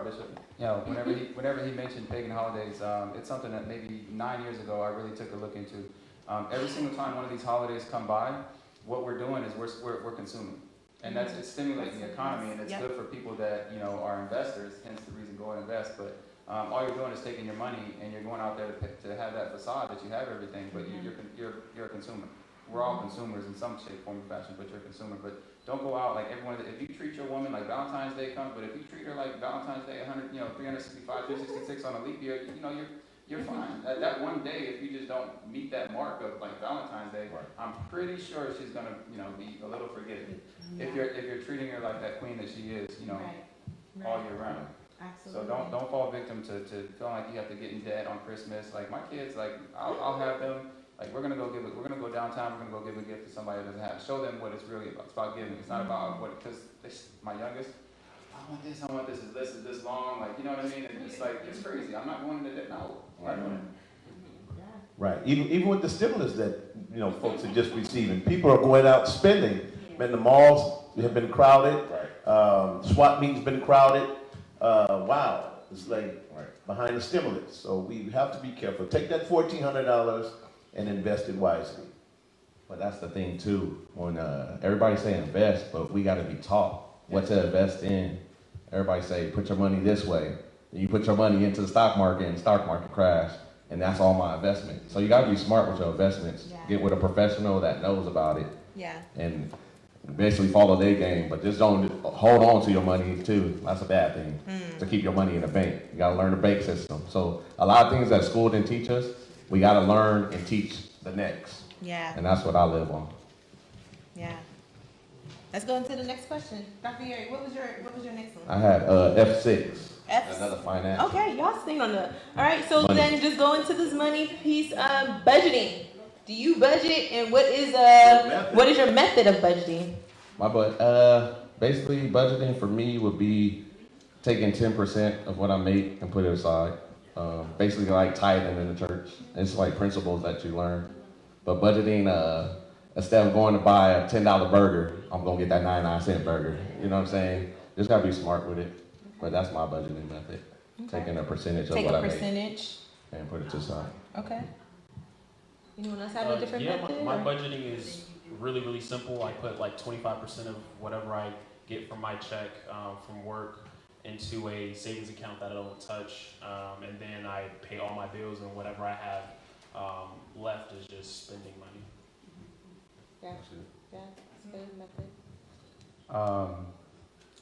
Bishop, whenever he mentioned pagan holidays, it's something that maybe 9 years ago I really took a look into. Every single time one of these holidays come by, what we're doing is we're consuming. And it's stimulating the economy, and it's good for people that are investors. Hence the reason go and invest. But all you're doing is taking your money and you're going out there to have that facade that you have everything, but you're a consumer. We're all consumers in some shape, form, or fashion, but you're a consumer. But don't go out like everyone. If you treat your woman like Valentine's Day comes, but if you treat her like Valentine's Day, 365, 366 on a leap year, you're fine. That one day, if you just don't meet that mark of like Valentine's Day, Right. I'm pretty sure she's gonna, be a little forgiving. If you're treating her like that queen that she is, all year round. Absolutely. So don't fall victim to feeling like you have to get in debt on Christmas. Like my kids, like I'll have them. Like we're gonna go downtown. We're gonna go give a gift to somebody that doesn't have it. Show them what it's really about. It's about giving. It's not about what, because my youngest, I want this. Is this long? Like, you know what I mean? And it's like, it's crazy. I'm not going into debt now. I'm not doing it. Right. Even with the stimulus that folks are just receiving, people are going out spending. Man, the malls have been crowded. Right. SWAT meetings been crowded. Wow, it's like Right. behind the stimulus. So we have to be careful. Take that $1,400 and invest it wisely. But that's the thing too. When everybody say invest, but we got to be taught what to invest in. Everybody say put your money this way. And you put your money into the stock market, and the stock market crash, and that's all my investment. So you got to be smart with your investments. Yeah. Get with a professional that knows about it, Yeah. and basically follow their game. But just don't hold on to your money too. That's a bad thing. To keep your money in the bank, you got to learn the bank system. So a lot of things that school didn't teach us, we got to learn and teach the next. Yeah. And that's what I live on. Yeah. Let's go into the next question. Dr. Gary, what was your next one? I had F6. F- Another finance. Okay, y'all staying on the. All right, so Money. then just go into this money piece. Budgeting. Do you budget, and what is your method of budgeting? Basically budgeting for me would be taking 10% of what I make and put it aside. Basically like tithing in the church. It's like principles that you learn. But budgeting, instead of going to buy a $10 burger, I'm gonna get that 99-cent burger. You know what I'm saying? Just gotta be smart with it. But that's my budgeting method. Okay. Taking a percentage of Take what a I make percentage. and put it to the side. Okay. Anyone else have a different Yeah, method? my or- budgeting is really, really simple. I put like 25% of whatever I get from my check from work into a savings account that I don't touch, and then I pay all my bills and whatever I have Left is just spending money. Yeah, that's a good method.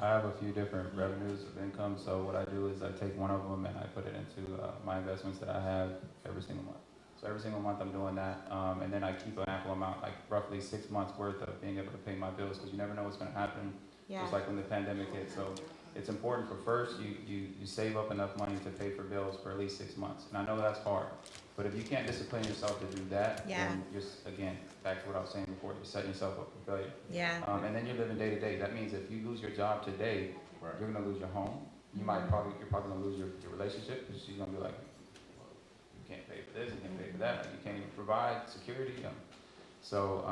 I have a few different revenues of income, so what I do is I take one of them and I put it into my investments that I have every single month. So every single month I'm doing that, and then I keep an ample amount, like roughly 6 months worth of being able to pay my bills, because you never know what's going to happen. Yeah. Just like when the pandemic hit. So it's important for first you save up enough money to pay for bills for at least 6 months. And I know that's hard, but if you can't discipline yourself to do that, then you're again back to what I was saying before. You're setting yourself up for failure. Yeah. And then you're living day to day. That means if you lose your job today, you're gonna lose your home. You're probably gonna lose your relationship, because she's gonna be like, you can't pay for this, you can't pay for that, you can't even provide security. So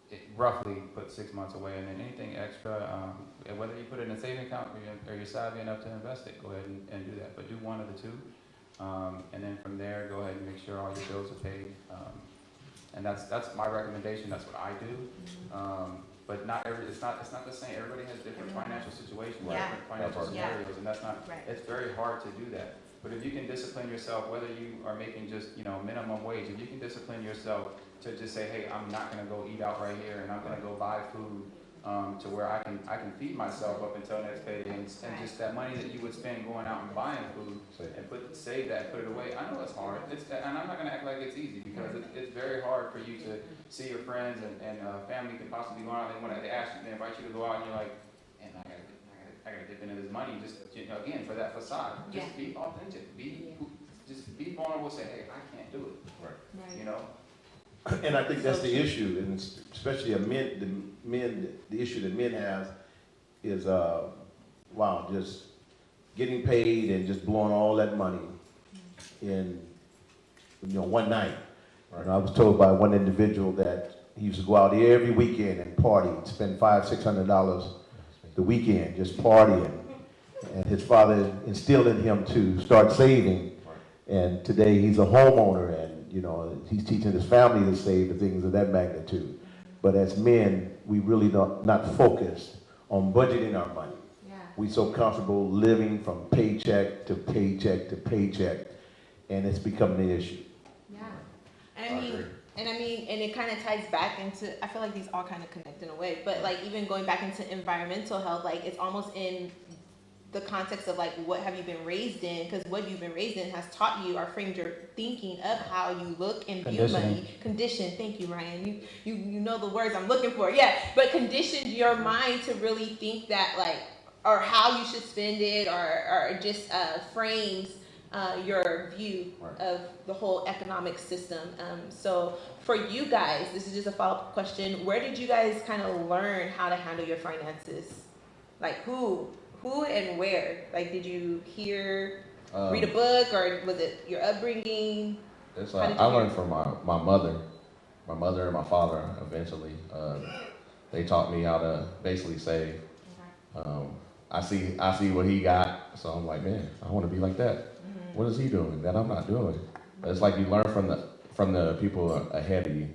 it roughly put 6 months away, and then anything extra, whether you put it in a saving account or you're savvy enough to invest it, go ahead and do that. But do one of the two, and then from there, go ahead and make sure all your bills are paid. And that's my recommendation. That's what I do. But it's not the same. Everybody has different financial situations, different financial scenarios, and that's not. It's very hard to do that. But if you can discipline yourself, whether you are making just minimum wage, if you can discipline yourself to just say, hey, I'm not going to go eat out right here, and I'm going to go buy food to where I can feed myself up until next payday, and just that money that you would spend going out and buying food and save that, put it away. I know it's hard, and I'm not going to act like it's easy, because it's very hard for you to see your friends and family can possibly go out. They ask you, they invite you to go out, and you're like, man, I gotta dip into this money just again for that facade. Just be authentic. Just be vulnerable. Say, hey, I can't do it. Right. And I think that's the issue, and especially the issue that men have is, just getting paid and just blowing all that money in, one night. Right. And I was told by one individual that he used to go out every weekend and party and spend $500-600 the weekend just partying. And his father instilled in him to start saving. And today he's a homeowner, and he's teaching his family to save, the things of that magnitude. But as men, we really not focused on budgeting our money. We so comfortable living from paycheck to paycheck to paycheck, and it's becoming an issue. And it kind of ties back into, I feel like these all kind of connect in a way, but like even going back into environmental health, like it's almost in the context of like, what have you been raised in? Because what you've been raised in has taught you or framed your thinking of how you look and view money. Condition. Thank you, Ryan. You know the words I'm looking for. Yeah, but conditioned your mind to really think that like, or how you should spend it, or just frames your view of the whole economic system. So for you guys, this is just a follow-up question. Where did you guys kind of learn how to handle your finances? Like who and where? Like, did you read a book, or was it your upbringing? It's like I learned from my mother and my father. Eventually, they taught me how to basically save. I see what he got, so I'm like, man, I want to be like that. Mm-hmm. What is he doing that I'm not doing? Mm-hmm. It's like you learn from the people ahead of you,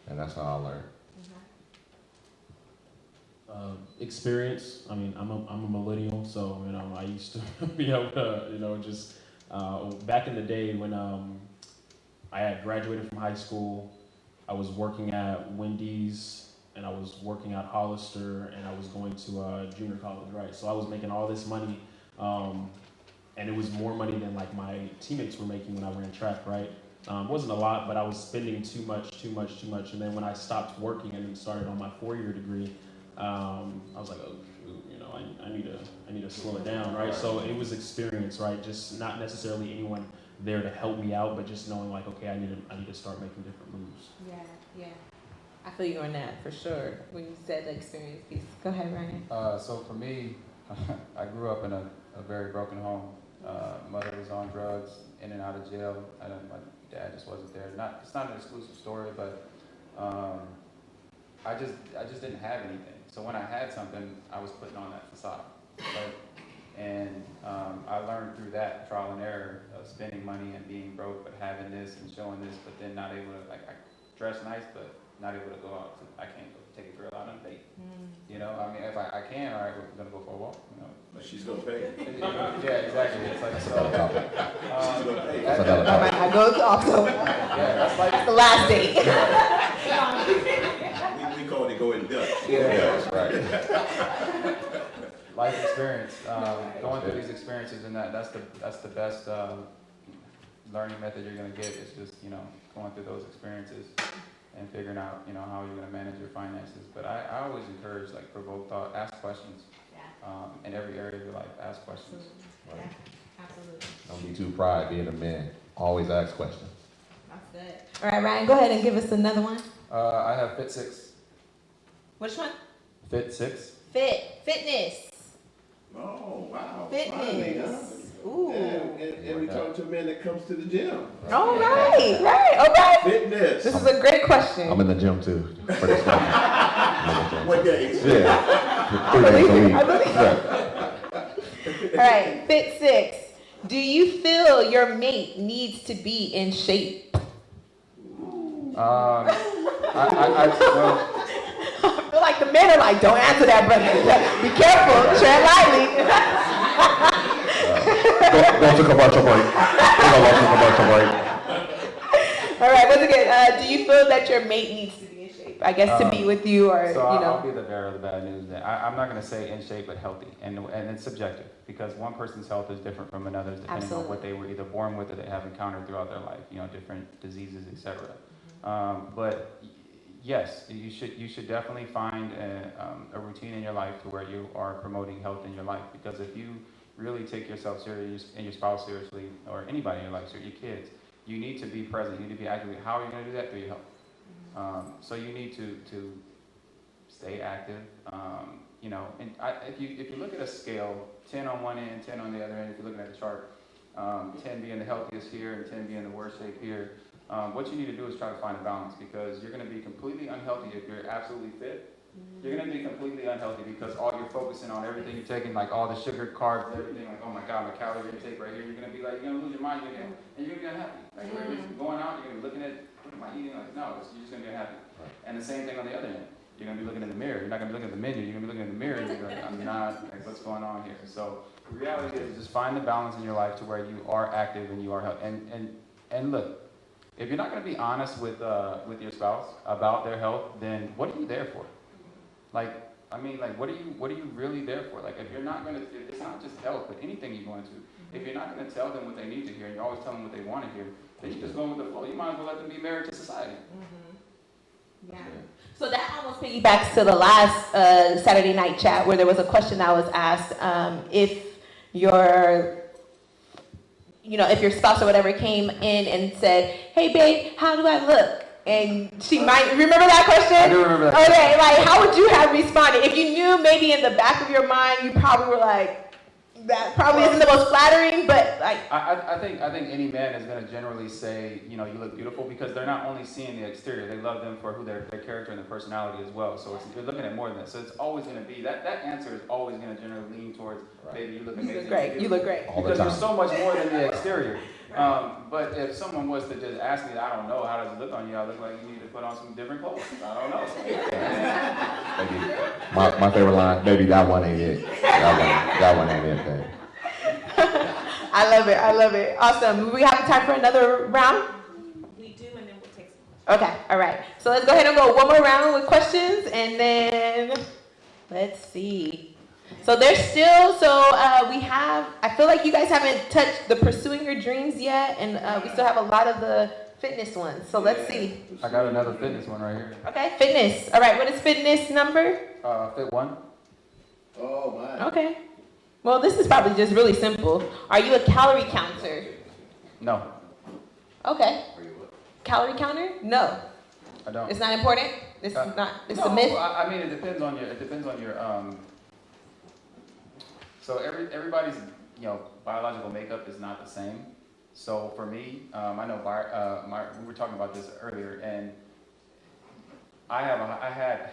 and that's how I learned. Experience. I mean, I'm a millennial, so I used to be able to just back in the day when I had graduated from high school, I was working at Wendy's and I was working at Hollister and I was going to junior college, right? So I was making all this money, and it was more money than like my teammates were making when I ran track, right? It wasn't a lot, but I was spending too much. And then when I stopped working and started on my 4-year degree, I was like, oh shoot, I need to slow it down, right? So it was experience, right? Just not necessarily anyone there to help me out, but just knowing like, okay, I need to start making different moves. Yeah. I feel you on that for sure. When you said the experience piece, go ahead, Ryan. So for me, I grew up in a very broken home. Mother was on drugs, in and out of jail. My dad just wasn't there. It's not an exclusive story, but I just didn't have anything. So when I had something, I was putting on that facade. Right? And I learned through that trial and error of spending money and being broke, but having this and showing this, but then not able to, like, I dress nice, but not able to go out. I can't go take a girl out on a date. You know, I mean, if I can, all right, we're gonna go for a walk. You know, But she's gonna pay. yeah, exactly. It's like so. She's gonna pay. That's another I might topic. not go also. Yeah, that's like The last date. We call it go in depth. Yeah. That's right. life experience. Going through these experiences and that's the best learning method you're gonna get is just going through those experiences and figuring out how you're gonna manage your finances. But I always encourage provoke thought, ask questions. In every area of your life, ask questions. Yeah, absolutely. Don't be too proud being a man. Always ask questions. That's good. All right, Ryan, go ahead and give us another one. I have Fit 6. Which one? Fit 6. Fitness. Oh, wow. Fitness. Ooh. And we talk to a man that comes to the gym. All right, right, okay. Fitness. This is a great question. I'm in the gym too. For this one. I'm in the gym. What days? Yeah. 3 days a week. I believe Yeah. All right, Fit 6. Do you feel your mate needs to be in shape? Well, I feel like the men are like, don't answer that, brother. Be careful, tread lightly. Go to commercial break. We're going to commercial break. All right, once again, do you feel that your mate needs to be in shape? I guess to be with you or, so I'll be the bearer of the bad news. Then I'm not going to say in shape, but healthy, and it's subjective because one person's health is different from another's depending on what they were either born with or they have encountered throughout their life. Different diseases, etc. But yes, you should definitely find a routine in your life to where you are promoting health in your life. Because if you really take yourself serious and your spouse seriously, or anybody in your life, your kids, you need to be present. You need to be active. How are you going to do that? Through your health. So you need to stay active. And if you look at a scale, 10 on one end, 10 on the other end. If you're looking at the chart, 10 being the healthiest here and 10 being the worst shape here. What you need to do is try to find a balance because you're going to be completely unhealthy if you're absolutely fit. You're going to be completely unhealthy because all you're focusing on, everything you're taking, like all the sugar, carbs, everything, like, oh my God, my calorie intake right here, you're going to be like, you're going to lose your mind again, and you're going to be unhappy. Like, you're going out, you're going to be looking at, what am I eating? Like, no, you're just going to be unhappy. And the same thing on the other end. You're going to be looking in the mirror. You're not going to be looking at the menu. You're going to be looking in the mirror and you're going, I'm not, like, what's going on here? So the reality is just find the balance in your life to where you are active and you are healthy. And look, if you're not going to be honest with your spouse about their health, then what are you there for? What are you really there for? Like, if you're not going to, it's not just health, but anything you're going to. If you're not going to tell them what they need to hear, and you're always telling them what they want to hear, then you just go with the flow. You might as well let them be married to society. Yeah. So that almost piggybacks to the last Saturday night chat where there was a question that was asked if your spouse or whatever came in and said, hey babe, how do I look? And she might, remember that question? I do remember that. Okay, like how would you have responded? If you knew maybe in the back of your mind, you probably were like, that probably isn't the most flattering, but like. I think any man is going to generally say, you look beautiful because they're not only seeing the exterior, they love them for who their character and their personality as well. So you're looking at more than that. So it's always going to be, that answer is always going to generally lean towards, baby, you look amazing. You look great, you look great. Because you're so much more than the exterior. But if someone was to just ask me, I don't know, how does it look on you? I look like you need to put on some different clothes. I don't know. Maybe my favorite line, maybe that one ain't it. That one ain't it, babe. I love it. Awesome. We have time for another round? We do, and then we'll take some. Okay, all right. So let's go ahead and go one more round with questions, and then let's see. So there's still, we have, I feel like you guys haven't touched the pursuing your dreams yet, and we still have a lot of the fitness ones. So let's see. I got another fitness one right here. Okay, fitness. All right, what is fitness number? Fit 1. Oh, my. Okay. Well, this is probably just really simple. Are you a calorie counter? No, Okay. Calorie counter? No. I don't. It's not important? It's not, it's a myth? I mean, it depends on your, so everybody's, biological makeup is not the same. So for me, I know we were talking about this earlier, and I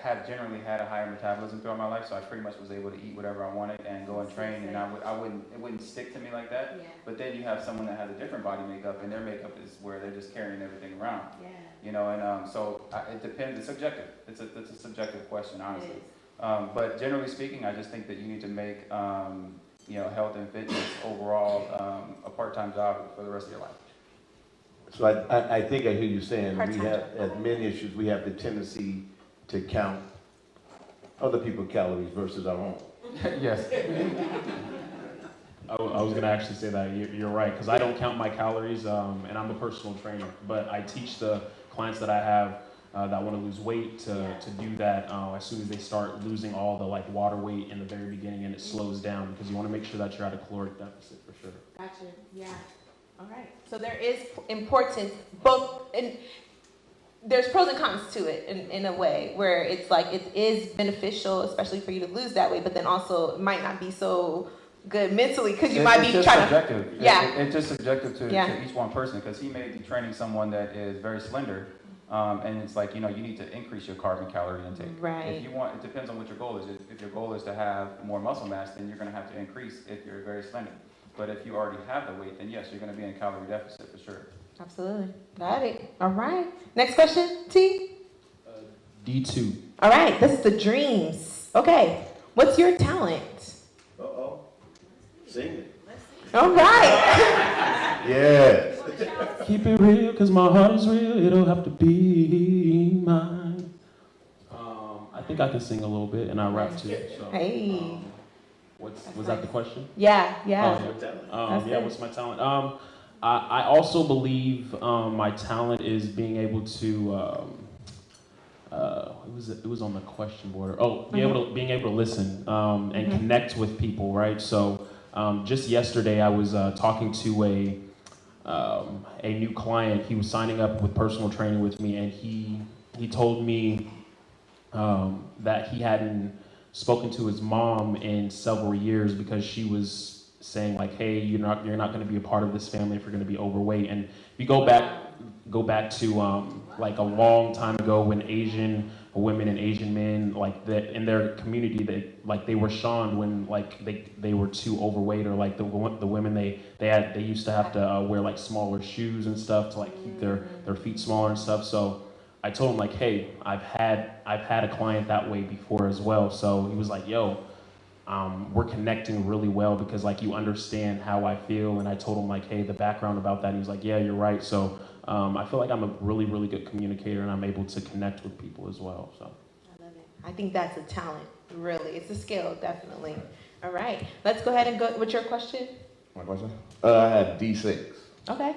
have generally had a higher metabolism throughout my life, so I pretty much was able to eat whatever I wanted and go and train, and it wouldn't stick to me like that. Yeah. But then you have someone that has a different body makeup, and their makeup is where they're just carrying everything around. Yeah. You know, and it depends. It's subjective. It's a subjective question, honestly. It is. But generally speaking, I just think that you need to make health and fitness overall a part-time job for the rest of your life. So I think I hear you saying we Part-time have, job. as men issues, we have the tendency to count other people's calories versus our own. Yes. I was gonna actually say that you're right, because I don't count my calories, and I'm a personal trainer, but I teach the clients that I have that want to lose weight to do that as soon as they start losing all the like water weight in the very beginning, and it slows down because you want to make sure that you're at a caloric deficit for sure. Gotcha. Yeah. All right. So there is importance both, and there's pros and cons to it in a way where it's like it is beneficial, especially for you to lose that weight, but then also it might not be so good mentally because you might be just trying subjective. to. Yeah. It's just subjective to Yeah. each one person, because he may be training someone that is very slender, and it's like, you need to increase your carb and calorie intake. Right. If you want, it depends on what your goal is. If your goal is to have more muscle mass, then you're going to have to increase if you're very slender. But if you already have the weight, then yes, you're going to be in calorie deficit for sure. Absolutely. Got it. All right. Next question, T. D2. All right. This is the dreams. Okay. What's your talent? Uh-oh. Sing it. All right. Yes. Keep it real, cause my heart is real. It'll have to be mine. I think I can sing a little bit, and I rap too. So, Hey. was that the question? Yeah. Yeah. Oh, That's it. what's my talent? I also believe my talent is being able to. It was on the question board. Oh, being able to listen and connect with people, right? So just yesterday, I was talking to a new client. He was signing up with personal training with me, and he told me that he hadn't spoken to his mom in several years because she was saying like, hey, you're not going to be a part of this family if you're going to be overweight. And if you go back to like a long time ago when Asian women and Asian men, like that in their community, they were shunned when like they were too overweight, or like the women they used to have to wear like smaller shoes and stuff to like keep their feet smaller and stuff. So I told him like, hey, I've had a client that way before as well. So he was like, yo, we're connecting really well because like you understand how I feel. And I told him like, hey, the background about that. And he was like, yeah, you're right. So I feel like I'm a really, really good communicator, and I'm able to connect with people as well. So I love it. I think that's a talent, really. It's a skill, definitely. All right. Let's go ahead and go. What's your question? My question? I had D6. Okay.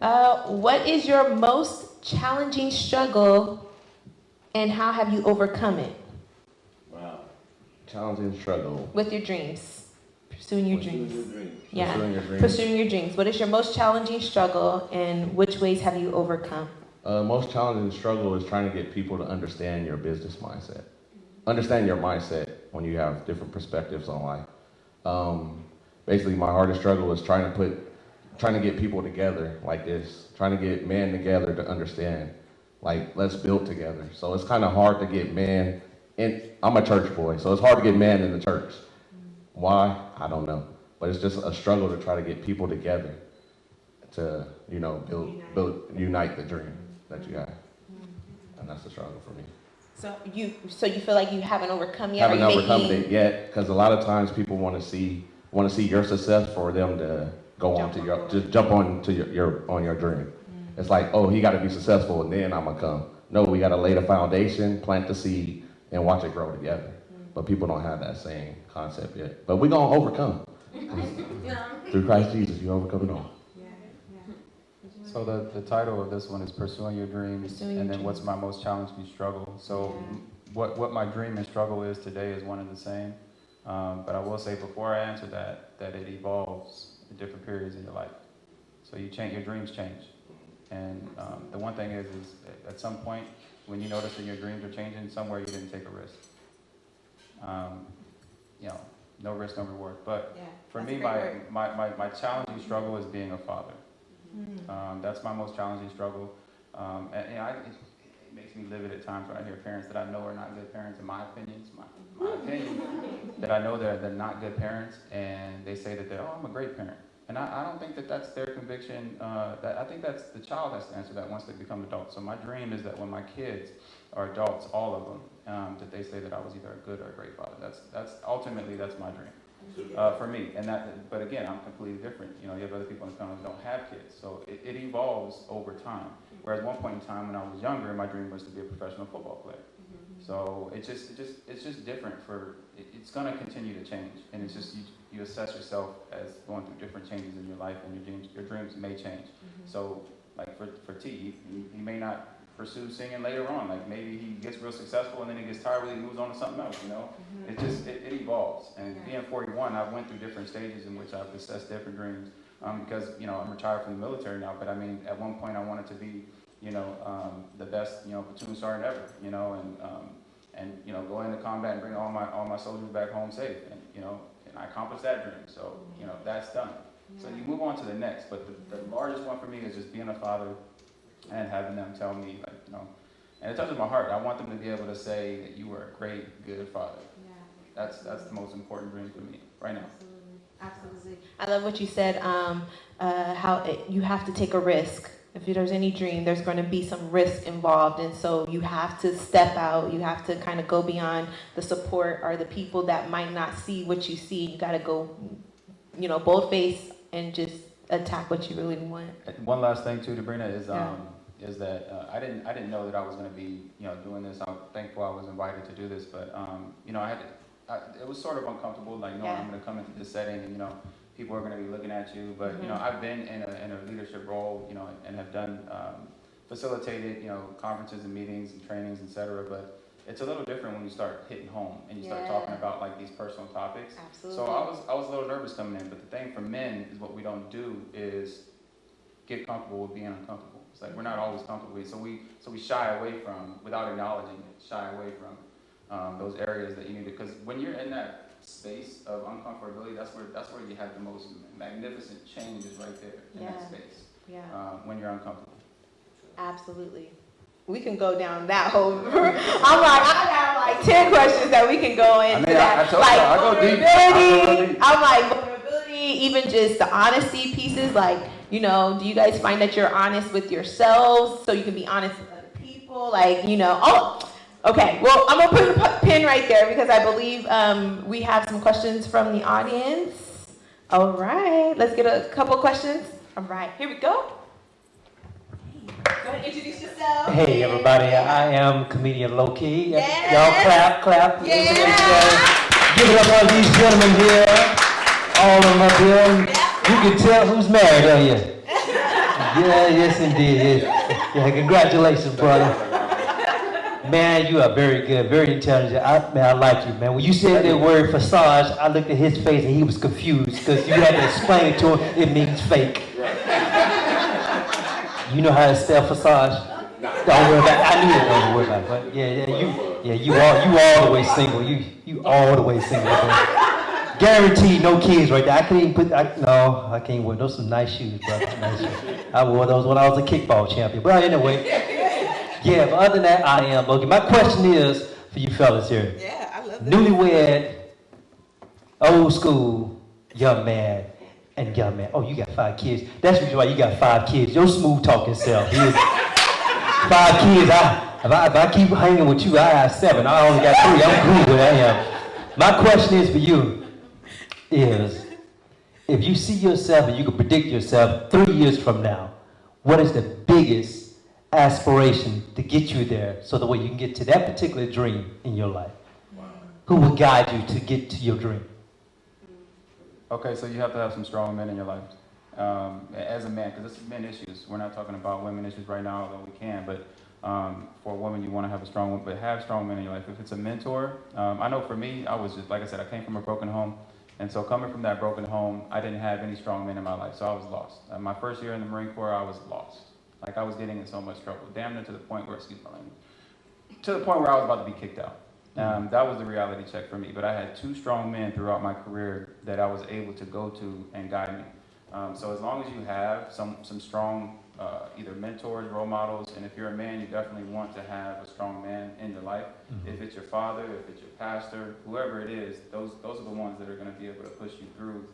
What is your most challenging struggle, and how have you overcome it Wow. Challenging struggle. with your dreams? Pursuing your dreams. Yeah. Pursuing your dreams. Pursuing your dreams. What is your most challenging struggle, and which ways have you overcome? Most challenging struggle is trying to get people to understand your business mindset. Understand your mindset when you have different perspectives on life. Basically, my hardest struggle is trying to get people together like this, trying to get men together to understand, like, let's build together. So it's kind of hard to get men, and I'm a church boy, so it's hard to get men in the church. Why? I don't know. But it's just a struggle to try to get people together to, unite the dream that you have. And that's the struggle for me. So you feel like you haven't overcome yet? Haven't overcome it yet, because a lot of times people want to see your success for them to go on to jump on to your dream. It's like, oh, he got to be successful and then I'm gonna come. No, we got to lay the foundation, plant the seed, and watch it grow together. But people don't have that same concept yet. But we're gonna overcome. Through Christ Jesus, you overcome it all. So the title of this one is Pursuing Your Dreams, Pursuing Your and then Dreams. what's my most challenging struggle. So what my dream and struggle is today is one and the same. But I will say before I answer that it evolves in different periods in your life. So you change, your dreams change. And the one thing is at some point when you notice that your dreams are changing, somewhere you didn't take a risk. No risk, no reward. But for me, my challenging struggle is being a father. That's my most challenging struggle. makes me livid at times when I hear parents that I know are not good parents, in my opinion, my opinion, that I know they're not good parents, and they say that I'm a great parent. And I don't think that that's their conviction. I think that's the child has to answer that once they become adults. So my dream is that when my kids are adults, all of them, that they say that I was either a good or a great father. That's ultimately that's my dream for me. And but again, I'm completely different. You have other people in the family who don't have kids, so it evolves over time. Whereas at one point in time when I was younger, my dream was to be a professional football player. So it's just different it's going to continue to change, and it's just you assess yourself as going through different changes in your life, and your dreams may change. So like for T, he may not pursue singing later on. Like maybe he gets real successful and then he gets tired and he moves on to something else. It evolves. And being 41, I went through different stages in which I've assessed different dreams. Because I'm retired from the military now, but I mean at one point I wanted to be the best platoon sergeant ever, and go into combat and bring all my soldiers back home safe, and I accomplished that dream. So that's done. So you move on to the next, but the largest one for me is just being a father and having them tell me and it touches my heart. I want them to be able to say that you were a great, good father. Yeah. That's the most important dream for me right now. Absolutely. I love what you said, you have to take a risk. If there's any dream, there's going to be some risk involved. And so you have to step out. You have to kind of go beyond the support or the people that might not see what you see. You got to go, bold face and just attack what you really want. One last thing too, Debrina, is that I didn't know that I was going to be, doing this. I'm thankful I was invited to do this, but, it was sort of uncomfortable, like knowing I'm going to come into this setting and, people are going to be looking at you. But, I've been in a leadership role, and have done, facilitated, conferences and meetings and trainings, etc. But it's a little different when you start hitting home and you start talking about like these personal topics. Absolutely. So I was a little nervous coming in, but the thing for men is what we don't do is get comfortable with being uncomfortable. It's like we're not always comfortable, so we shy away from, without acknowledging it, shy away from those areas that you need to, because when you're in that space of uncomfortability, that's where you have the most magnificent changes right there in that space. Yeah. When you're uncomfortable. Absolutely. We can go down that whole route. I have like 10 questions that we can go into. I go deep. I'm like vulnerability, even just the honesty pieces. Like, do you guys find that you're honest with yourselves so you can be honest with other people? Like, okay, well, I'm going to put a pin right there because I believe we have some questions from the audience. All right, let's get a couple questions. All right, here we go. Go ahead, introduce yourself. Hey, everybody, I am comedian Low-Key. Yes. Y'all clap. Yeah. Give it up all these gentlemen here. All of them up here. Yeah. You can tell who's married, are you? Yeah, yes, indeed. Yeah, congratulations, brother. Man, you are very good, very intelligent. I like you, man. When you said the word facade, I looked at his face and he was confused because you had to explain it to him. It means fake. You know how to spell facade? Don't worry about it. I knew it. Don't worry about it. But you all the way single. You all the way single. Guaranteed, no kids right there. I can't even I can't wear those. Some nice shoes, brother. Nice shoes. I wore those when I was a kickball champion. But anyway. Yeah, but other than that, I am Loki. My question is for you fellas here. Yeah, I love that. Newlywed, old school, young man, and young man. Oh, you got 5 kids. That's the reason why you got 5 kids. Your smooth talking self. 5 kids. If I keep hanging with you, I have 7. I only got 3. I'm cool with that. My question is for you is, if you see yourself and you can predict yourself 3 years from now, what is the biggest aspiration to get you there so the way you can get to that particular dream in your life? Wow. Who will guide you to get to your dream? Okay, so you have to have some strong men in your life. As a man, because this is men issues. We're not talking about women issues right now, although we can, but for a woman, you want to have a strong one, but have strong men in your life. If it's a mentor, I know for me, I was just, like I said, I came from a broken home. And so coming from that broken home, I didn't have any strong men in my life, so I was lost. My first year in the Marine Corps, I was lost. Like I was getting in so much trouble, damn near to the point where, I was about to be kicked out. That was the reality check for me. But I had 2 strong men throughout my career that I was able to go to and guide me. So as long as you have some strong either mentors, role models, and if you're a man, you definitely want to have a strong man in your life. If it's your father, if it's your pastor, whoever it is, those are the ones that are going to be able to push you through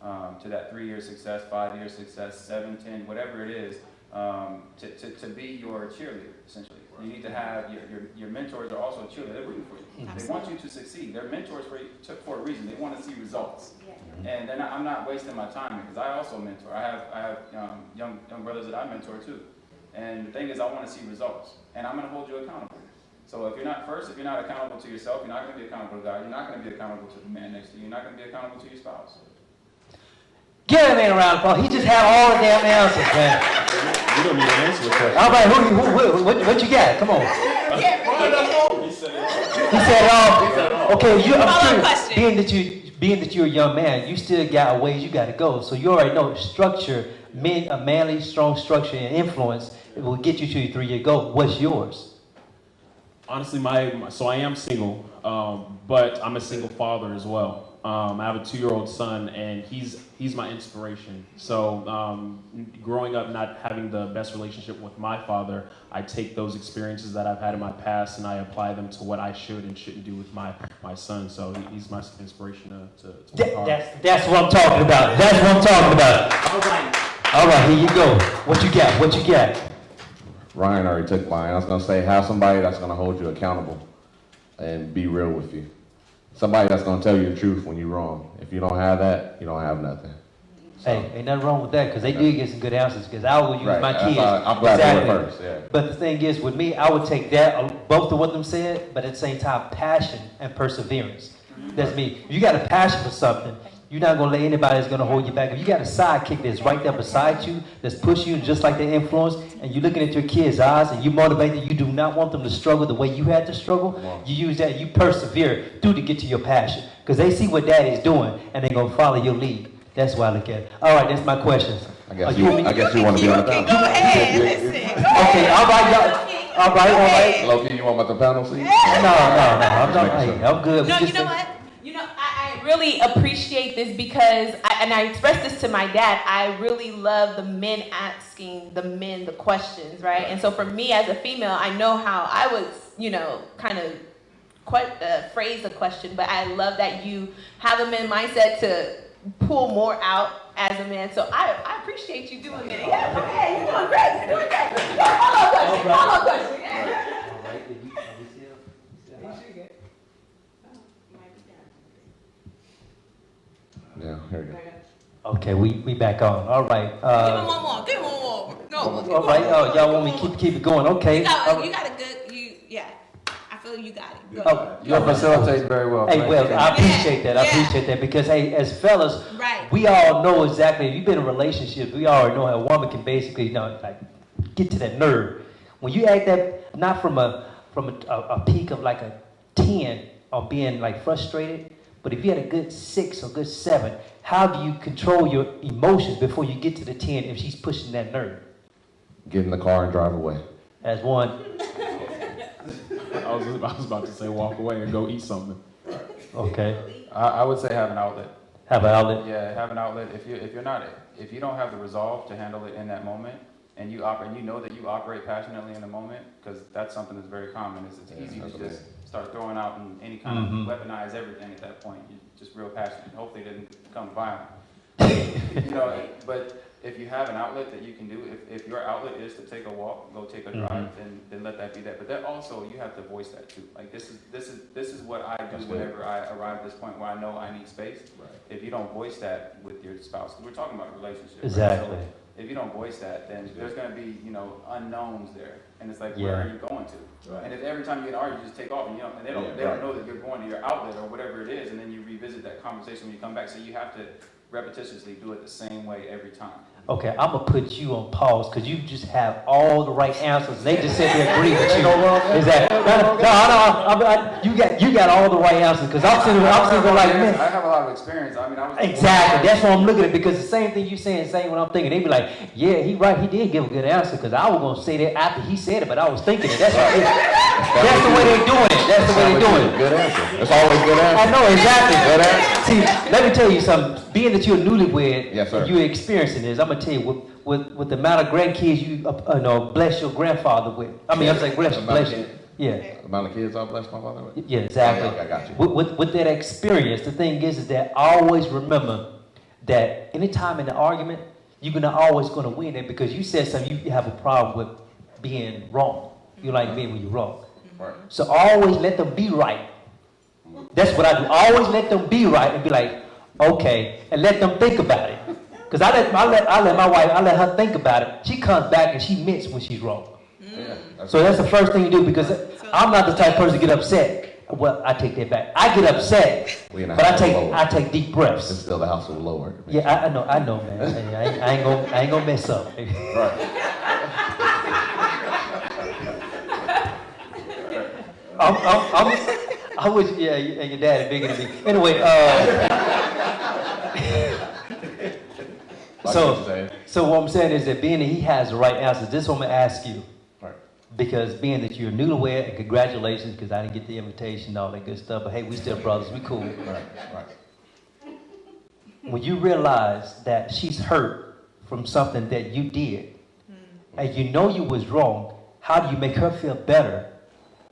to that 3-year success, 5-year success, 7, 10, whatever it is, to be your cheerleader, essentially. You need to have, your mentors are also a cheerleader. They're rooting for you. They want you to succeed. They're mentors for a reason. They want to see results. And then I'm not wasting my time because I also mentor. I have young brothers that I mentor too. And the thing is, I want to see results. And I'm going to hold you accountable. So if you're not accountable to yourself, you're not going to be accountable to God. You're not going to be accountable to the man next to you. You're not going to be accountable to your spouse. Give that man a round of applause. He just had all the damn answers, man. You don't need to answer the question. All right, what you got? Come on. He said it. He said it all. Okay, Follow-up question. being that you're a young man, you still got a ways you got to go. So you already know structure, a manly, strong structure and influence will get you to your 3-year goal. What's yours? Honestly, so I am single, but I'm a single father as well. I have a 2-year-old son, and he's my inspiration. So growing up not having the best relationship with my father, I take those experiences that I've had in my past and I apply them to what I should and shouldn't do with my son. So he's my inspiration to work hard. That's what I'm talking about. That's what I'm talking about. All right, here you go. What you got? What you got? Ryan already took mine. I was gonna say, have somebody that's gonna hold you accountable and be real with you. Somebody that's gonna tell you the truth when you're wrong. If you don't have that, you don't have nothing. So, Hey, ain't nothing wrong with that because they did get some good answers. Because I would use right, my that's kids. why I'm glad exactly. you were first. Yeah. But the thing is, with me, I would take that, both of what them said, but at the same time, passion and perseverance. That's me. If you got a passion for something, you're not going to let anybody that's going to hold you back. If you got a sidekick that's right there beside you, that's pushing you just like the influence, and you're looking at your kids' eyes and you motivate them, you do not want them to struggle the way you had to struggle, you use that, you persevere through to get to your passion. Because they see what daddy's doing, and they're going to follow your lead. That's why I look at it. All right, that's my questions. I guess you want to be on the panel. Go ahead, listen. Okay, all right, y'all. All right. Loki, you want about the panel seat? No, I'm good. No, you know what? I really appreciate this because, I expressed this to my dad, I really love the men asking the men the questions, right? And so for me as a female, I know how I was, kind of phrase the question, but I love that you have a man mindset to pull more out as a man. So I appreciate you doing it. Yeah, go ahead. You're doing great. You're doing great. Go, follow-up question. Yeah, here we go. Okay, we back on. All right. Give him one more. Give him one more. No. All right. Y'all want me to keep it going? Okay. You got a good. Yeah. I feel you got it. Go ahead. You'll facilitate very well. Hey, well, I appreciate that. I Yeah. appreciate that because, hey, as fellas, Right. we all know exactly. If you've been in relationships, we already know how a woman can basically, like, get to that nerve. When you act that, not from a peak of like a 10 or being like frustrated, but if you had a good 6 or good 7, how do you control your emotions before you get to the 10 if she's pushing that nerve? Get in the car and drive away. As one. I was about to say walk away and go eat something. Okay. I would say have an outlet. Have an outlet. Yeah, have an outlet. If you don't have the resolve to handle it in that moment, and you know that you operate passionately in the moment, because that's something that's very common. It's easy to just start throwing out and any kind of weaponize everything at that point. You're just real passionate. Hopefully, it doesn't become violent. But if you have an outlet that you can do, if your outlet is to take a walk, go take a drive, then let that be that. But then also you have to voice that too. Like this is what I do whenever I arrive at this point where I know I need space. Right. If you don't voice that with your spouse, 'cause we're talking about a relationship. Exactly. Right? So if you don't voice that, then there's going to be unknowns there, and it's like where are you going to? Right. And if every time you get an argument, you just take off, and they don't know that you're going to your outlet or whatever it is, and then you revisit that conversation when you come back. So you have to repetitiously do it the same way every time. Okay, I'm gonna put you on pause because you just have all the right answers. And they just said they agree with you. Is that no? You got all the right answers because I'm sitting like, man. I have a lot out of experience. I mean, I was Exactly. That's what I'm looking at, because the same thing you saying, same what I'm thinking. They be like, yeah, he right. He did give a good answer, because I was gonna say that after he said it, but I was thinking it. That's what that's the way they doing it. That's the way they doing it. Good answer. It's always good answer. I know exactly. Good answer. See, let me tell you something. Being that you're newlywed, Yes, sir. you're experiencing this. I'm gonna tell you with the amount of grandkids you bless your grandfather with. I mean, I'm saying bless you. Yeah. The amount of kids I blessed my father with? Yeah, exactly. Okay, I got you. With that experience, the thing is that always remember that anytime in the argument, you're always gonna win it, because you said something, you have a problem with being wrong. You like being when you're wrong. Right. So always let them be right. That's what I do. Always let them be right and be like, okay, and let them think about it. Because I let my wife, I let her think about it. She comes back and she admits when she's wrong. Yeah, So that's the first thing you do, because I'm not the type of person to get upset. Well, I take that back. I get upset, We in the but house of the Lord. I take deep It's breaths. still the house of the Lord. Yeah, I know, man. I ain't gonna mess up. Right. I wish, yeah, and your daddy bigger than me. Anyway, so what I'm saying is that being that he has the right answers, this is what I'm gonna ask you. Right. Because being that you're newlywed, and congratulations, because I didn't get the invitation and all that good stuff, but hey, we still brothers, we cool. Right. When you realize that she's hurt from something that you did, and you know you was wrong, how do you make her feel better?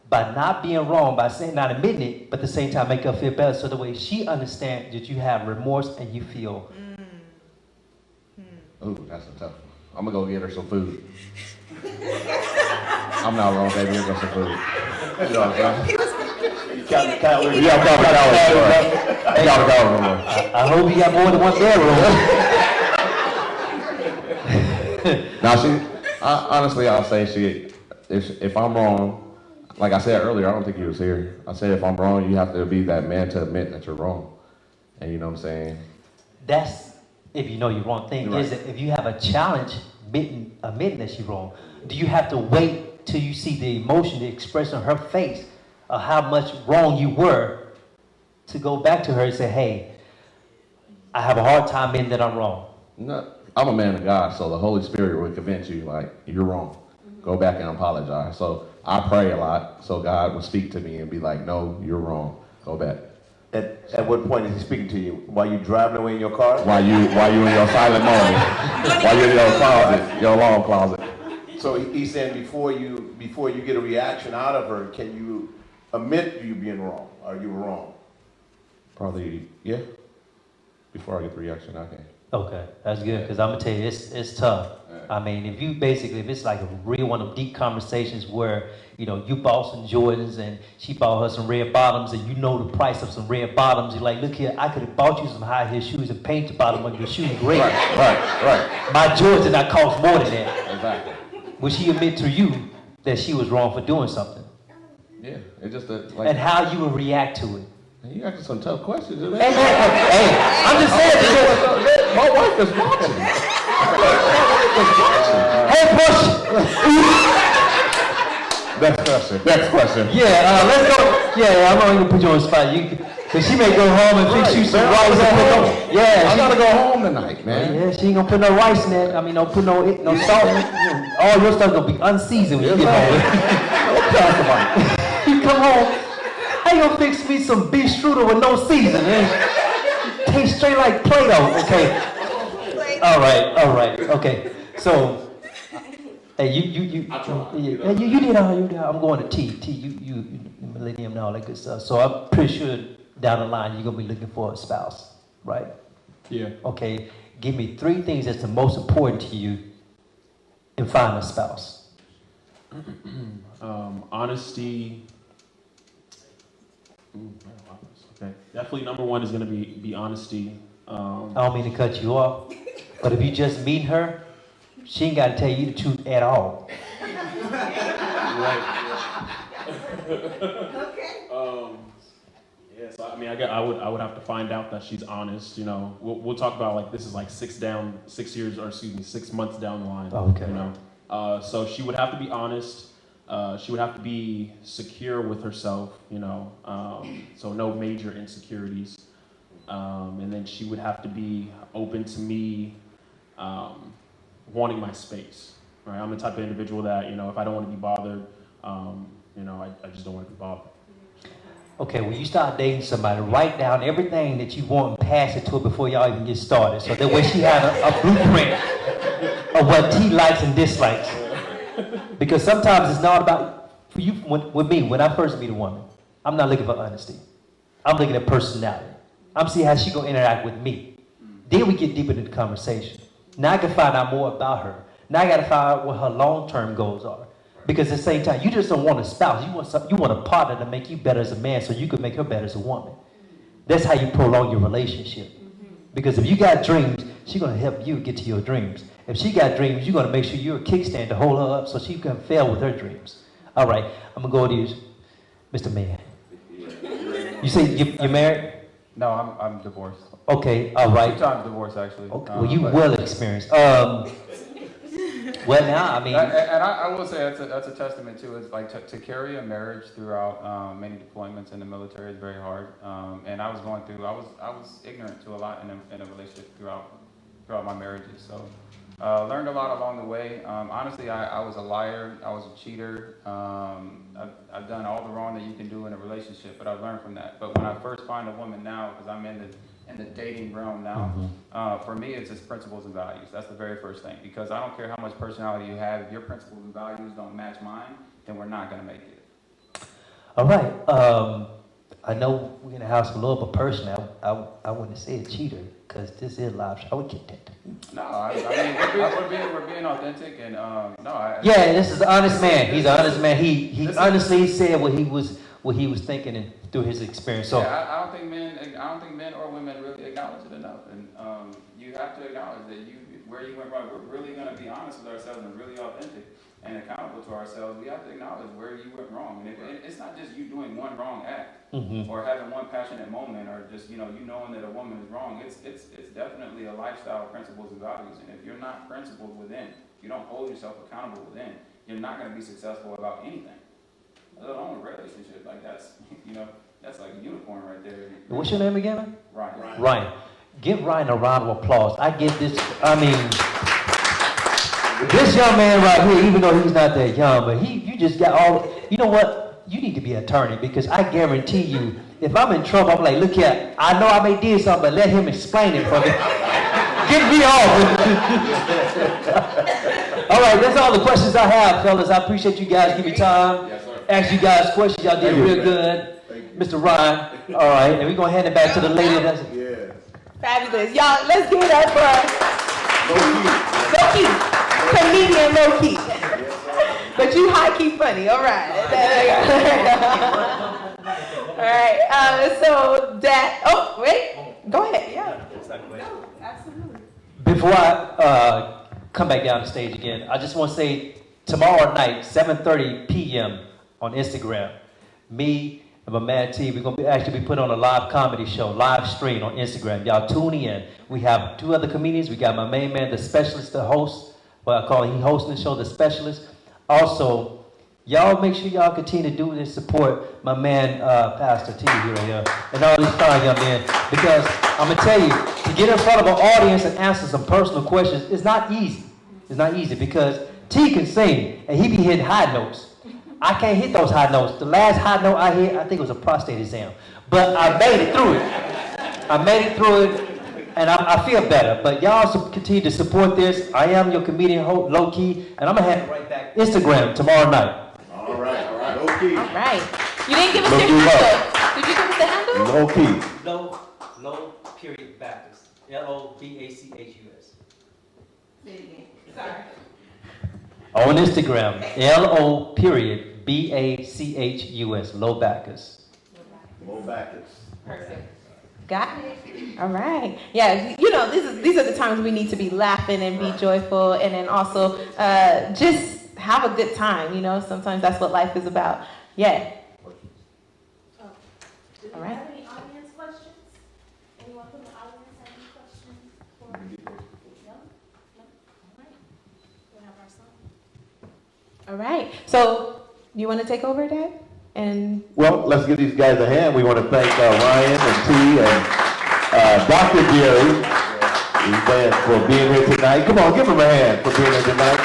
By not being wrong, by saying, not admitting it, but at the same time make her feel better, so the way she understands that you have remorse and you feel. Ooh, that's a tough one. I'm gonna go get her some food. I'm not wrong, baby. Here's some food. You know what I'm saying? You gotta go. I hope you got more than one bedroom. Now, honestly, I'll say if I'm wrong, like I said earlier, I don't think you was here. I said if I'm wrong, you have to be that man to admit that you're wrong. And you know what I'm saying? That's if you know you're wrong. Thing You're is right. that if you have a challenge admitting that you're wrong, do you have to wait till you see the emotion, the expression on her face of how much wrong you were to go back to her and say, hey, I have a hard time admitting that I'm wrong? No, I'm a man of God, so the Holy Spirit will convince you, like, you're wrong. Go back and apologize. So I pray a lot, so God will speak to me and be like, no, you're wrong. Go back. At what point is he speaking to you? While you driving away in your car? While you in your silent moment, while you're in your closet, your long closet. So he's saying before you get a reaction out of her, can you admit you being wrong? Are you wrong? Probably, yeah. Before I get the reaction, I can. Okay, that's good, because I'm gonna tell you, it's tough. I mean, if it's like a real one of deep conversations where, you bought some Jordans and she bought her some red bottoms, and you know the price of some red bottoms, you're like, look here, I could have bought you some high heel shoes and paint the bottom of your shoes red. Right. My Jordans did not cost more than that. Exactly. Would she admit to you that she was wrong for doing something? Yeah, it's just that, And how you would react to it? You asking some tough questions, man. Hey, I'm just saying, because, My wife is watching. hey, push. Next question. Yeah, let's go. Yeah, I'm not gonna put you on the spot. Cause she may go home and fix you some rice. I gotta go home tonight, man. Yeah, she ain't gonna put no rice in that. I mean, don't put no salt in it. All your stuff gonna be unseasoned when you get home. You come home, how you gonna fix me some beef strudel with no seasoning? Tastes straight like Play-Doh. Okay. All right. Okay. So, hey, you did all you did. I'm going to T, you millennium and all that good stuff. So I'm pretty sure down the line you're gonna be looking for a spouse, right? Yeah. Okay. Give me 3 things that's the most important to you in finding a spouse. Honesty. Okay. Definitely number 1 is gonna be honesty. I don't mean to cut you off, but if you just meet her, she ain't gotta tell you the truth at all. Right. Yeah, so I mean, I would have to find out that she's honest. We'll talk about like this is like 6 months down the line. Okay. So she would have to be honest. She would have to be secure with herself. So no major insecurities. And then she would have to be open to me wanting my space. Right? I'm the type of individual that, you know, if I don't want to be bothered, you know, I just don't want to be bothered. Okay, when you start dating somebody, write down everything that you want and pass it to her before y'all even get started. So that way she has a blueprint of what he likes and dislikes. Because sometimes it's not about, for you, with me, when I first meet a woman, I'm not looking for honesty. I'm looking at personality. I'm seeing how she gonna interact with me. Then we get deeper into the conversation. Now I can find out more about her. Now I gotta find out what her long-term goals are. Because at the same time, you just don't want a spouse. You want a partner to make you better as a man so you can make her better as a woman. That's how you prolong your relationship. Because if you got dreams, she's going to help you get to your dreams. If she got dreams, you're going to make sure you're a kickstand to hold her up so she can fail with her dreams. All right, I'm going to go to you, Mr. Man. You say you're married? No, I'm divorced. Okay, all right. 2 times divorced, actually. Okay, well, you well experienced. Well, now, I mean... And I will say that's a testament to it. It's like to carry a marriage throughout many deployments in the military is very hard. And I was going through, I was ignorant to a lot in a relationship throughout my marriages. So learned a lot along the way. Honestly, I was a liar. I was a cheater. I've done all the wrong that you can do in a relationship, but I've learned from that. But when I first find a woman now, because I'm in the dating realm now, for me, it's just principles and values. That's the very first thing. Because I don't care how much personality you have, if your principles and values don't match mine, then we're not going to make it. All right. I know we're in the house of love, but personally, I wouldn't say a cheater because this is live show. I would get that. No, I mean, we're being authentic, and no. Yeah, this is an honest man. He's an honest man. He honestly said what he was thinking and through his experience. So yeah, I don't think men or women really acknowledge it enough, and you have to acknowledge that where you went wrong. We're really going to be honest with ourselves and really authentic and accountable to ourselves. We have to acknowledge where you went wrong, and it's not just you doing one wrong act or having one passionate moment or just knowing that a woman is wrong. It's definitely a lifestyle of principles and values, and if you're not principled within, you don't hold yourself accountable within, you're not going to be successful about anything. Let alone a relationship, like that's like a unicorn right there. what's your name again? Ryan. Ryan. Give Ryan a round of applause. I give this. I mean, this young man right here, even though he's not that young, but you just got all. You know what? You need to be an attorney because I guarantee you, if I'm in trouble, I'm like, look here. I know I may did something, but let him explain it for me. Get me off. All right, that's all the questions I have, fellas. I appreciate you guys. Give me time. Yes, sir. Ask you guys questions. Y'all did real good. Mr. Ryan. All right, and we're going to hand it back to the lady. Yeah. Fabulous. Y'all, let's give it up for Low-key. Comedian Low-key. But you high-key funny. All right. All right. So that, oh, wait. Go ahead. Yeah. Absolutely. Before I come back down the stage again, I just want to say tomorrow night, 7:30 p.m. on Instagram, me and my man T, we're going to actually be putting on a live comedy show, live stream on Instagram. Y'all tune in. We have 2 other comedians. We got my main man, the specialist, the host. Well, I call him, he hosting the show, the specialist. Also, y'all make sure y'all continue to do this, support my man, Pastor T here, and all these fine young men. Because I'm going to tell you, to get in front of an audience and answer some personal questions, it's not easy. It's not easy because T can sing, and he be hitting high notes. I can't hit those high notes. The last high note I hit, I think it was a prostate exam. But I made it through it. And I feel better. But y'all continue to support this. I am your comedian, Low-key, and I'm going to hand it right back. Instagram tomorrow night. All right. Low-key. All right. You didn't give us your handle. Did you give us the handle? Low-key. Low period Baptist. LOBACHUS. Say it again. Sorry. On Instagram, LO period BACHUS. Low Bacchus. Low Bacchus. Perfect. Got it. All right. Yeah, these are the times we need to be laughing and be joyful, and then also just have a good time. Sometimes that's what life is about. Yeah. All right. Any audience questions? Anyone from the audience have any questions? No? All right. We'll have our song. All right. So, you want to take over, Dad? And Well, let's give these guys a hand. We want to thank Ryan and T and Dr. Gary, for being here tonight. Come on, give him a hand for being here tonight.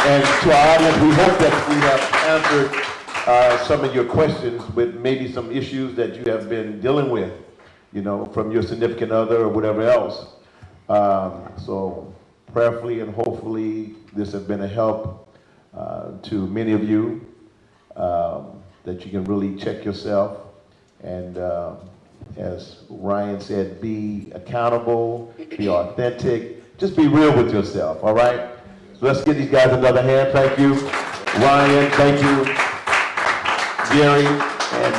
And to our audience, we hope that we have answered some of your questions with maybe some issues that you have been dealing with, you know, from your significant other or whatever else. So prayerfully and hopefully this has been a help to many of you, that you can really check yourself and as Ryan said, be accountable, be authentic, just be real with yourself, all right? So let's give these guys another hand. Thank you, Ryan, thank you, Gary, and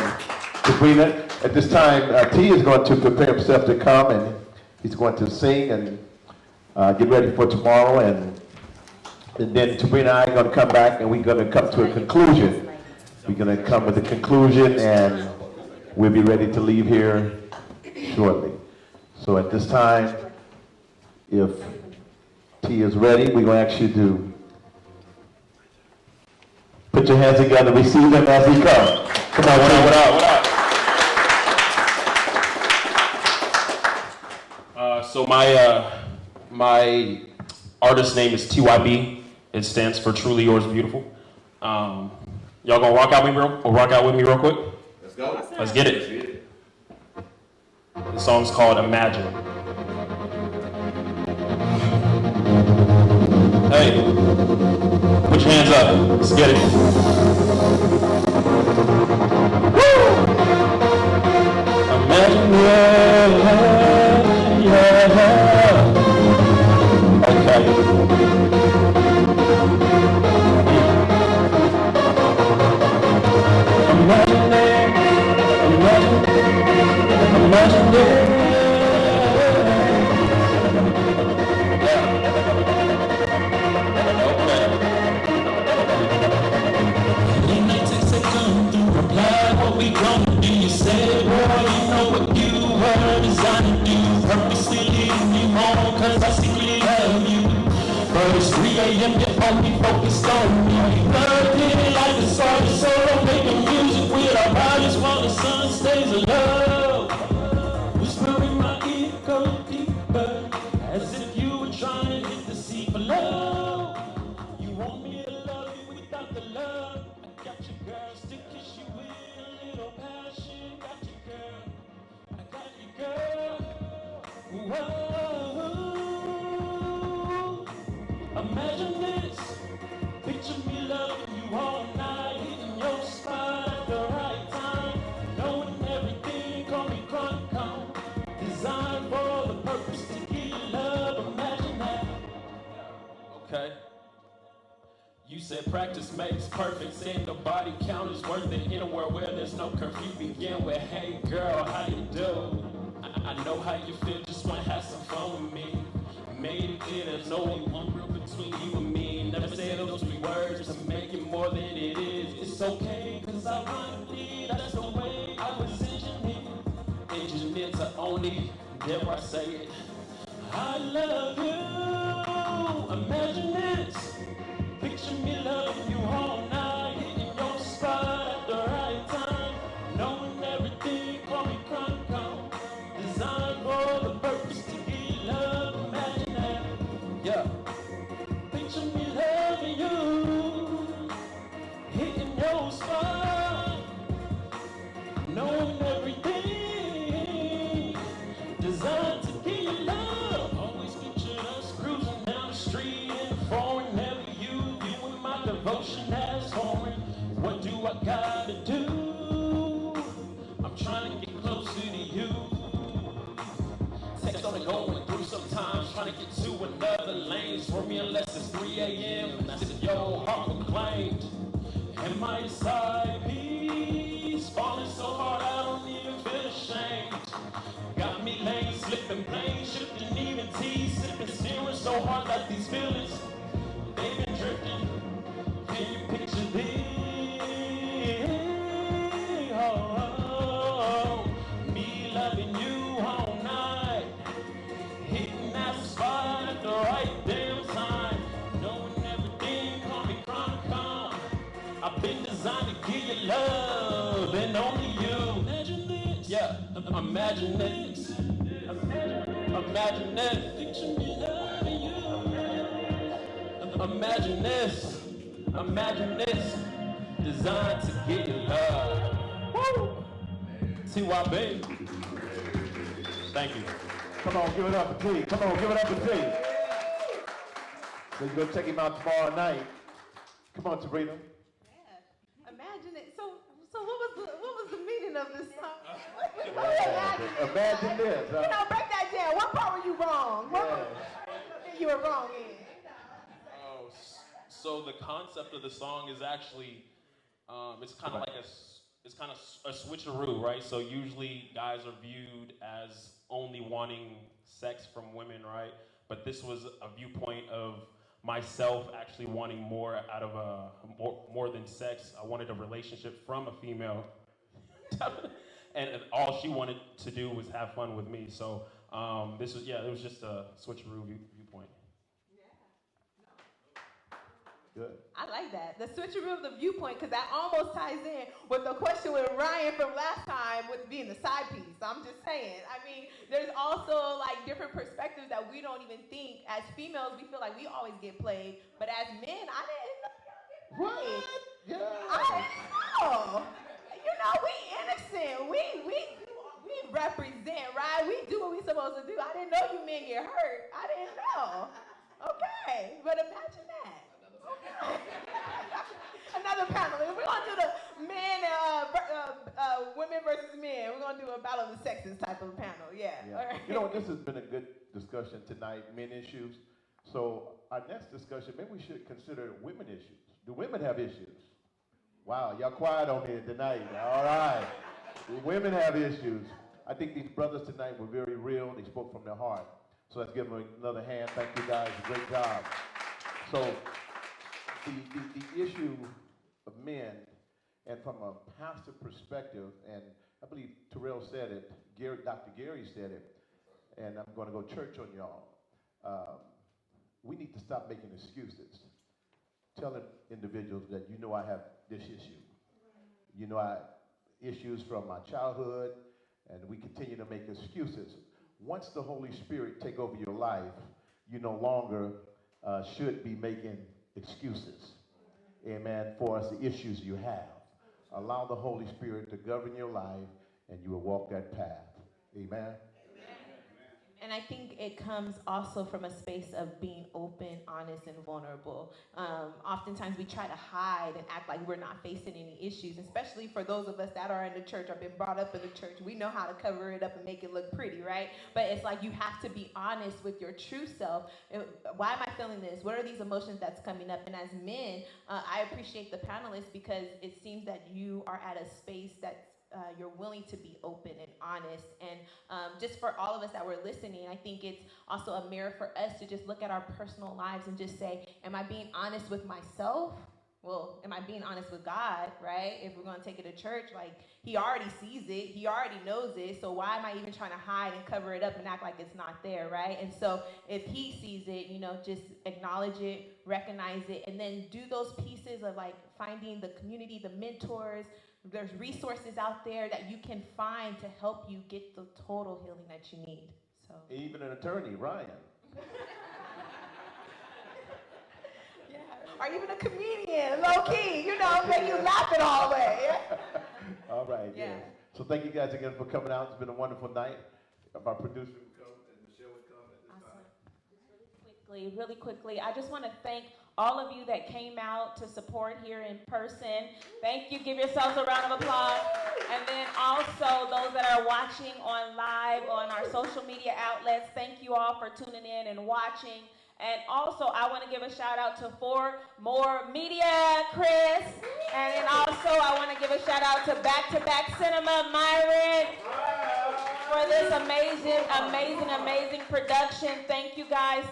Sabrina. At this time, T is going to prepare himself to come, and he's going to sing and get ready for tomorrow, and then Sabrina and I are going to come back, and we're going to come to a conclusion. We're going to come with a conclusion, and we'll be ready to leave here shortly. So at this time, if T is ready, we're going to ask you to put your hands together, receive them as he comes. Come on, what up, what up, what up? So my artist name is TYB. It stands for Truly Yours Beautiful. Y'all gonna rock out with me real quick? Let's go. Let's get it. The song's called Imagine. Hey, put your hands up. Let's get it. Woo! Imagine, yeah. Okay. Imagine it. What we gonna do? You said, boy, you know what you were designed to do. Purposely leading you home, cause I secretly love you. But it's 3 a.m. you're only focused on me. Learned it like a sort of solo, making music with our bodies while the sun stays alive. Whispering my ear, go deeper, as if you were trying to hit the sea for love. You want me to love you without the love. I got you, girl, to kiss you with a little passion. Got you, girl, I got you, girl. Whoa. Imagine this, picture me loving you all night, hitting your spot at the right time, knowing everything, call me chronic calm, designed for the purpose to give you love. Imagine that. Okay. You said practice makes perfect, saying the body count is worth it. In a world where there's no curfew, begin with, hey girl, how you do? I know how you feel, just wanna have some fun with me. Made it clear there's no one real between you and me. Never say those 3 words to make it more than it is. It's okay, cause ironically, that's the way I was engineered to only, dare I say it, I love you. Imagine this, picture me loving you all night, hitting your spot at the right time, knowing everything, call me chronic, designed for the purpose to give you love. Imagine that, yeah. Picture me loving you, hitting your spot, knowing everything, designed to give you love. Always pictured us cruising down the street in foreign, never you and my devotion as foreign. What do I gotta do? I'm trying to get closer to you. Text only going through sometimes, trying to get to another lane. For me unless it's 3 a.m. and that's if your heart proclaimed. Am I a side piece? Falling so hard I don't even feel ashamed. Got me lane slipping, plane shifting, even tease sipping, steering so hard that these feelings, they've been drifting. Can you picture this? Oh, me loving you all night, hitting that spot at the right damn time, knowing everything, call me chronic. I've been designed to give you love, and only you. Imagine this, yeah. Imagine this. Imagine this. Imagine this. Imagine this. Designed to get you love. Woo! TYB. Thank you. Come on, give it up for T. Come on, give it up for T. So you go check him out tomorrow night. Come on, Sabrina. Yeah. Imagine it. So what was the meaning of this song? Imagine this. You know, break that down. What part were you wrong? What part you were wrong in? Oh, so the concept of the song is actually, it's kind of like a switcheroo, right? So usually guys are viewed as only wanting sex from women, right? But this was a viewpoint of myself actually wanting more out of more than sex. I wanted a relationship from a female, and all she wanted to do was have fun with me. So it was just a switcheroo viewpoint. Good. I like that. The switcheroo of the viewpoint, because that almost ties in with the question with Ryan from last time with being the side piece. I'm just saying. I mean, there's also like different perspectives that we don't even think. As females, we feel like we always get played. But as men, I didn't know y'all get played. What? Yeah. I didn't know. You know, we innocent. We represent, right? We do what we supposed to do. I didn't know you men get hurt. I didn't know. Okay, but imagine that. Another panel. We're gonna do the men, women versus men. We're gonna do a battle of the sexes type of panel. Yeah. All right. You know, this has been a good discussion tonight, men issues. So our next discussion, maybe we should consider women issues. Do women have issues? Wow, y'all quiet on here tonight. All right. Do women have issues? I think these brothers tonight were very real. They spoke from their heart. So let's give them another hand. Thank you guys. Great job. So the issue of men, and from a pastor perspective, and I believe Terrell said it, Dr. Gary said it, and I'm going to go church on y'all. We need to stop making excuses. Telling individuals that, you know, I have this issue. You know, I have issues from my childhood, and we continue to make excuses. Once the Holy Spirit take over your life, you no longer should be making excuses, amen, for the issues you have. Allow the Holy Spirit to govern your life, and you will walk that path. Amen. And I think it comes also from a space of being open, honest, and vulnerable. Oftentimes we try to hide and act like we're not facing any issues, especially for those of us that are in the church or been brought up in the church. We know how to cover it up and make it look pretty, right? But it's like you have to be honest with your true self. Why am I feeling this? What are these emotions that's coming up? And as men, I appreciate the panelists because it seems that you are at a space that's you're willing to be open and honest. And just for all of us that were listening, I think it's also a mirror for us to just look at our personal lives and just say, am I being honest with myself? Well, am I being honest with God, right? If we're going to take it to church, like, he already sees it. He already knows it. So why am I even trying to hide and cover it up and act like it's not there, right? And so if he sees it, you know, just acknowledge it, recognize it, and then do those pieces of, like, finding the community, the mentors. There's resources out there that you can find to help you get the total healing that you need. So Even an attorney, Ryan. Or even a comedian, low key, you know, make you laugh it all the way. All right, Yeah. yeah. So thank you guys again for coming out. It's been a wonderful night. Our producer would come and Michelle would come at this time. Really quickly, I just want to thank all of you that came out to support here in person. Thank you. Give yourselves a round of applause. And then also those that are watching on live on our social media outlets, thank you all for tuning in and watching. And also, I want to give a shout out to 4 More Media, Chris. And then also, I want to give a shout out to Back Cinema, Myron, for this amazing production. Thank you guys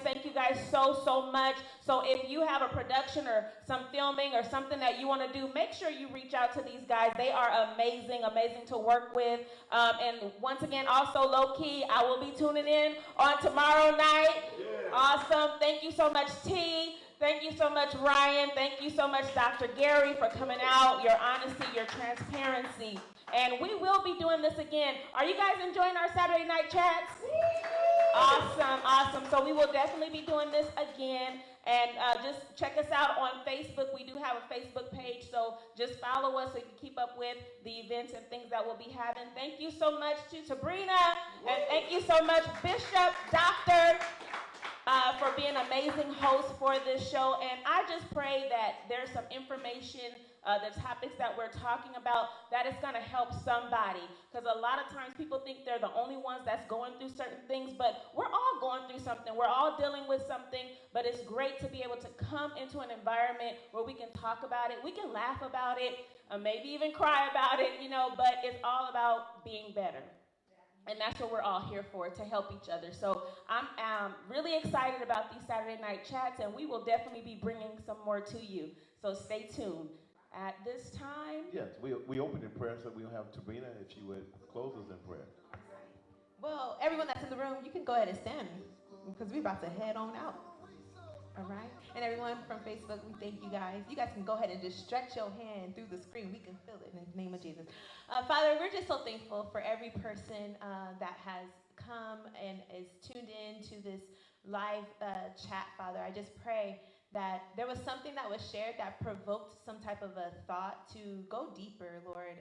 so much. So if you have a production or some filming or something that you want to do, make sure you reach out to these guys. They are amazing to work with. And once again, also low key, I will be tuning in on tomorrow night. Yeah. Awesome. Thank you so much, T. Thank you so much, Ryan. Thank you so much, Dr. Gary, for coming out, your honesty, your transparency. And we will be doing this again. Are you guys enjoying our Saturday night chats? Awesome. So we will definitely be doing this again. And just check us out on Facebook. We do have a Facebook page, so just follow us so you can keep up with the events and things that we'll be having. Thank you so much to Sabrina, and thank you so much, Bishop, Doctor, for being an amazing host for this show. And I just pray that there's some information, the topics that we're talking about, that is going to help somebody. Because a lot of times people think they're the only ones that's going through certain things, but we're all going through something. We're all dealing with something, but it's great to be able to come into an environment where we can talk about it, we can laugh about it, maybe even cry about it, but it's all about being better. And that's what we're all here for, to help each other. So I'm really excited about these Saturday night chats, and we will definitely be bringing some more to you. So stay tuned. At this time. Yes, we open in prayer, so we'll have Sabrina, if she would close us in prayer. Well, everyone that's in the room, you can go ahead and stand because we're about to head on out. All right? And everyone from Facebook, we thank you guys. You guys can go ahead and just stretch your hand through the screen. We can feel it in the name of Jesus. Father, we're just so thankful for every person that has come and is tuned in to this live chat, Father. I just pray that there was something that was shared that provoked some type of a thought to go deeper, Lord.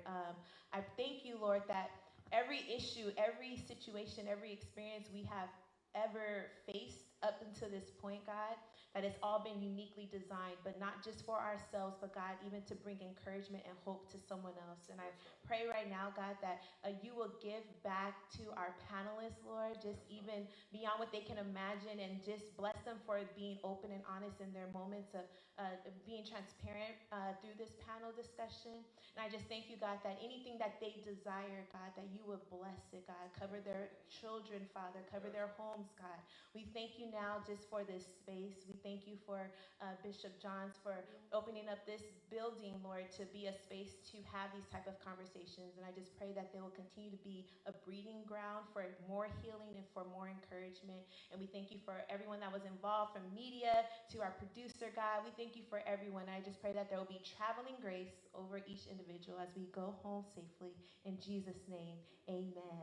I thank you, Lord, that every issue, every situation, every experience we have ever faced up until this point, God, that it's all been uniquely designed, but not just for ourselves, but God, even to bring encouragement and hope to someone else. And I pray right now, God, that you will give back to our panelists, Lord, just even beyond what they can imagine, and just bless them for being open and honest in their moments of being transparent through this panel discussion. And I just thank you, God, that anything that they desire, God, that you would bless it, God. Cover their children, Father. Cover their homes, God. We thank you now just for this space. We thank you for Bishop Johns for opening up this building, Lord, to be a space to have these type of conversations. And I just pray that they will continue to be a breeding ground for more healing and for more encouragement. And we thank you for everyone that was involved, from media to our producer, God. We thank you for everyone. I just pray that there will be traveling grace over each individual as we go home safely. In Jesus' name, amen.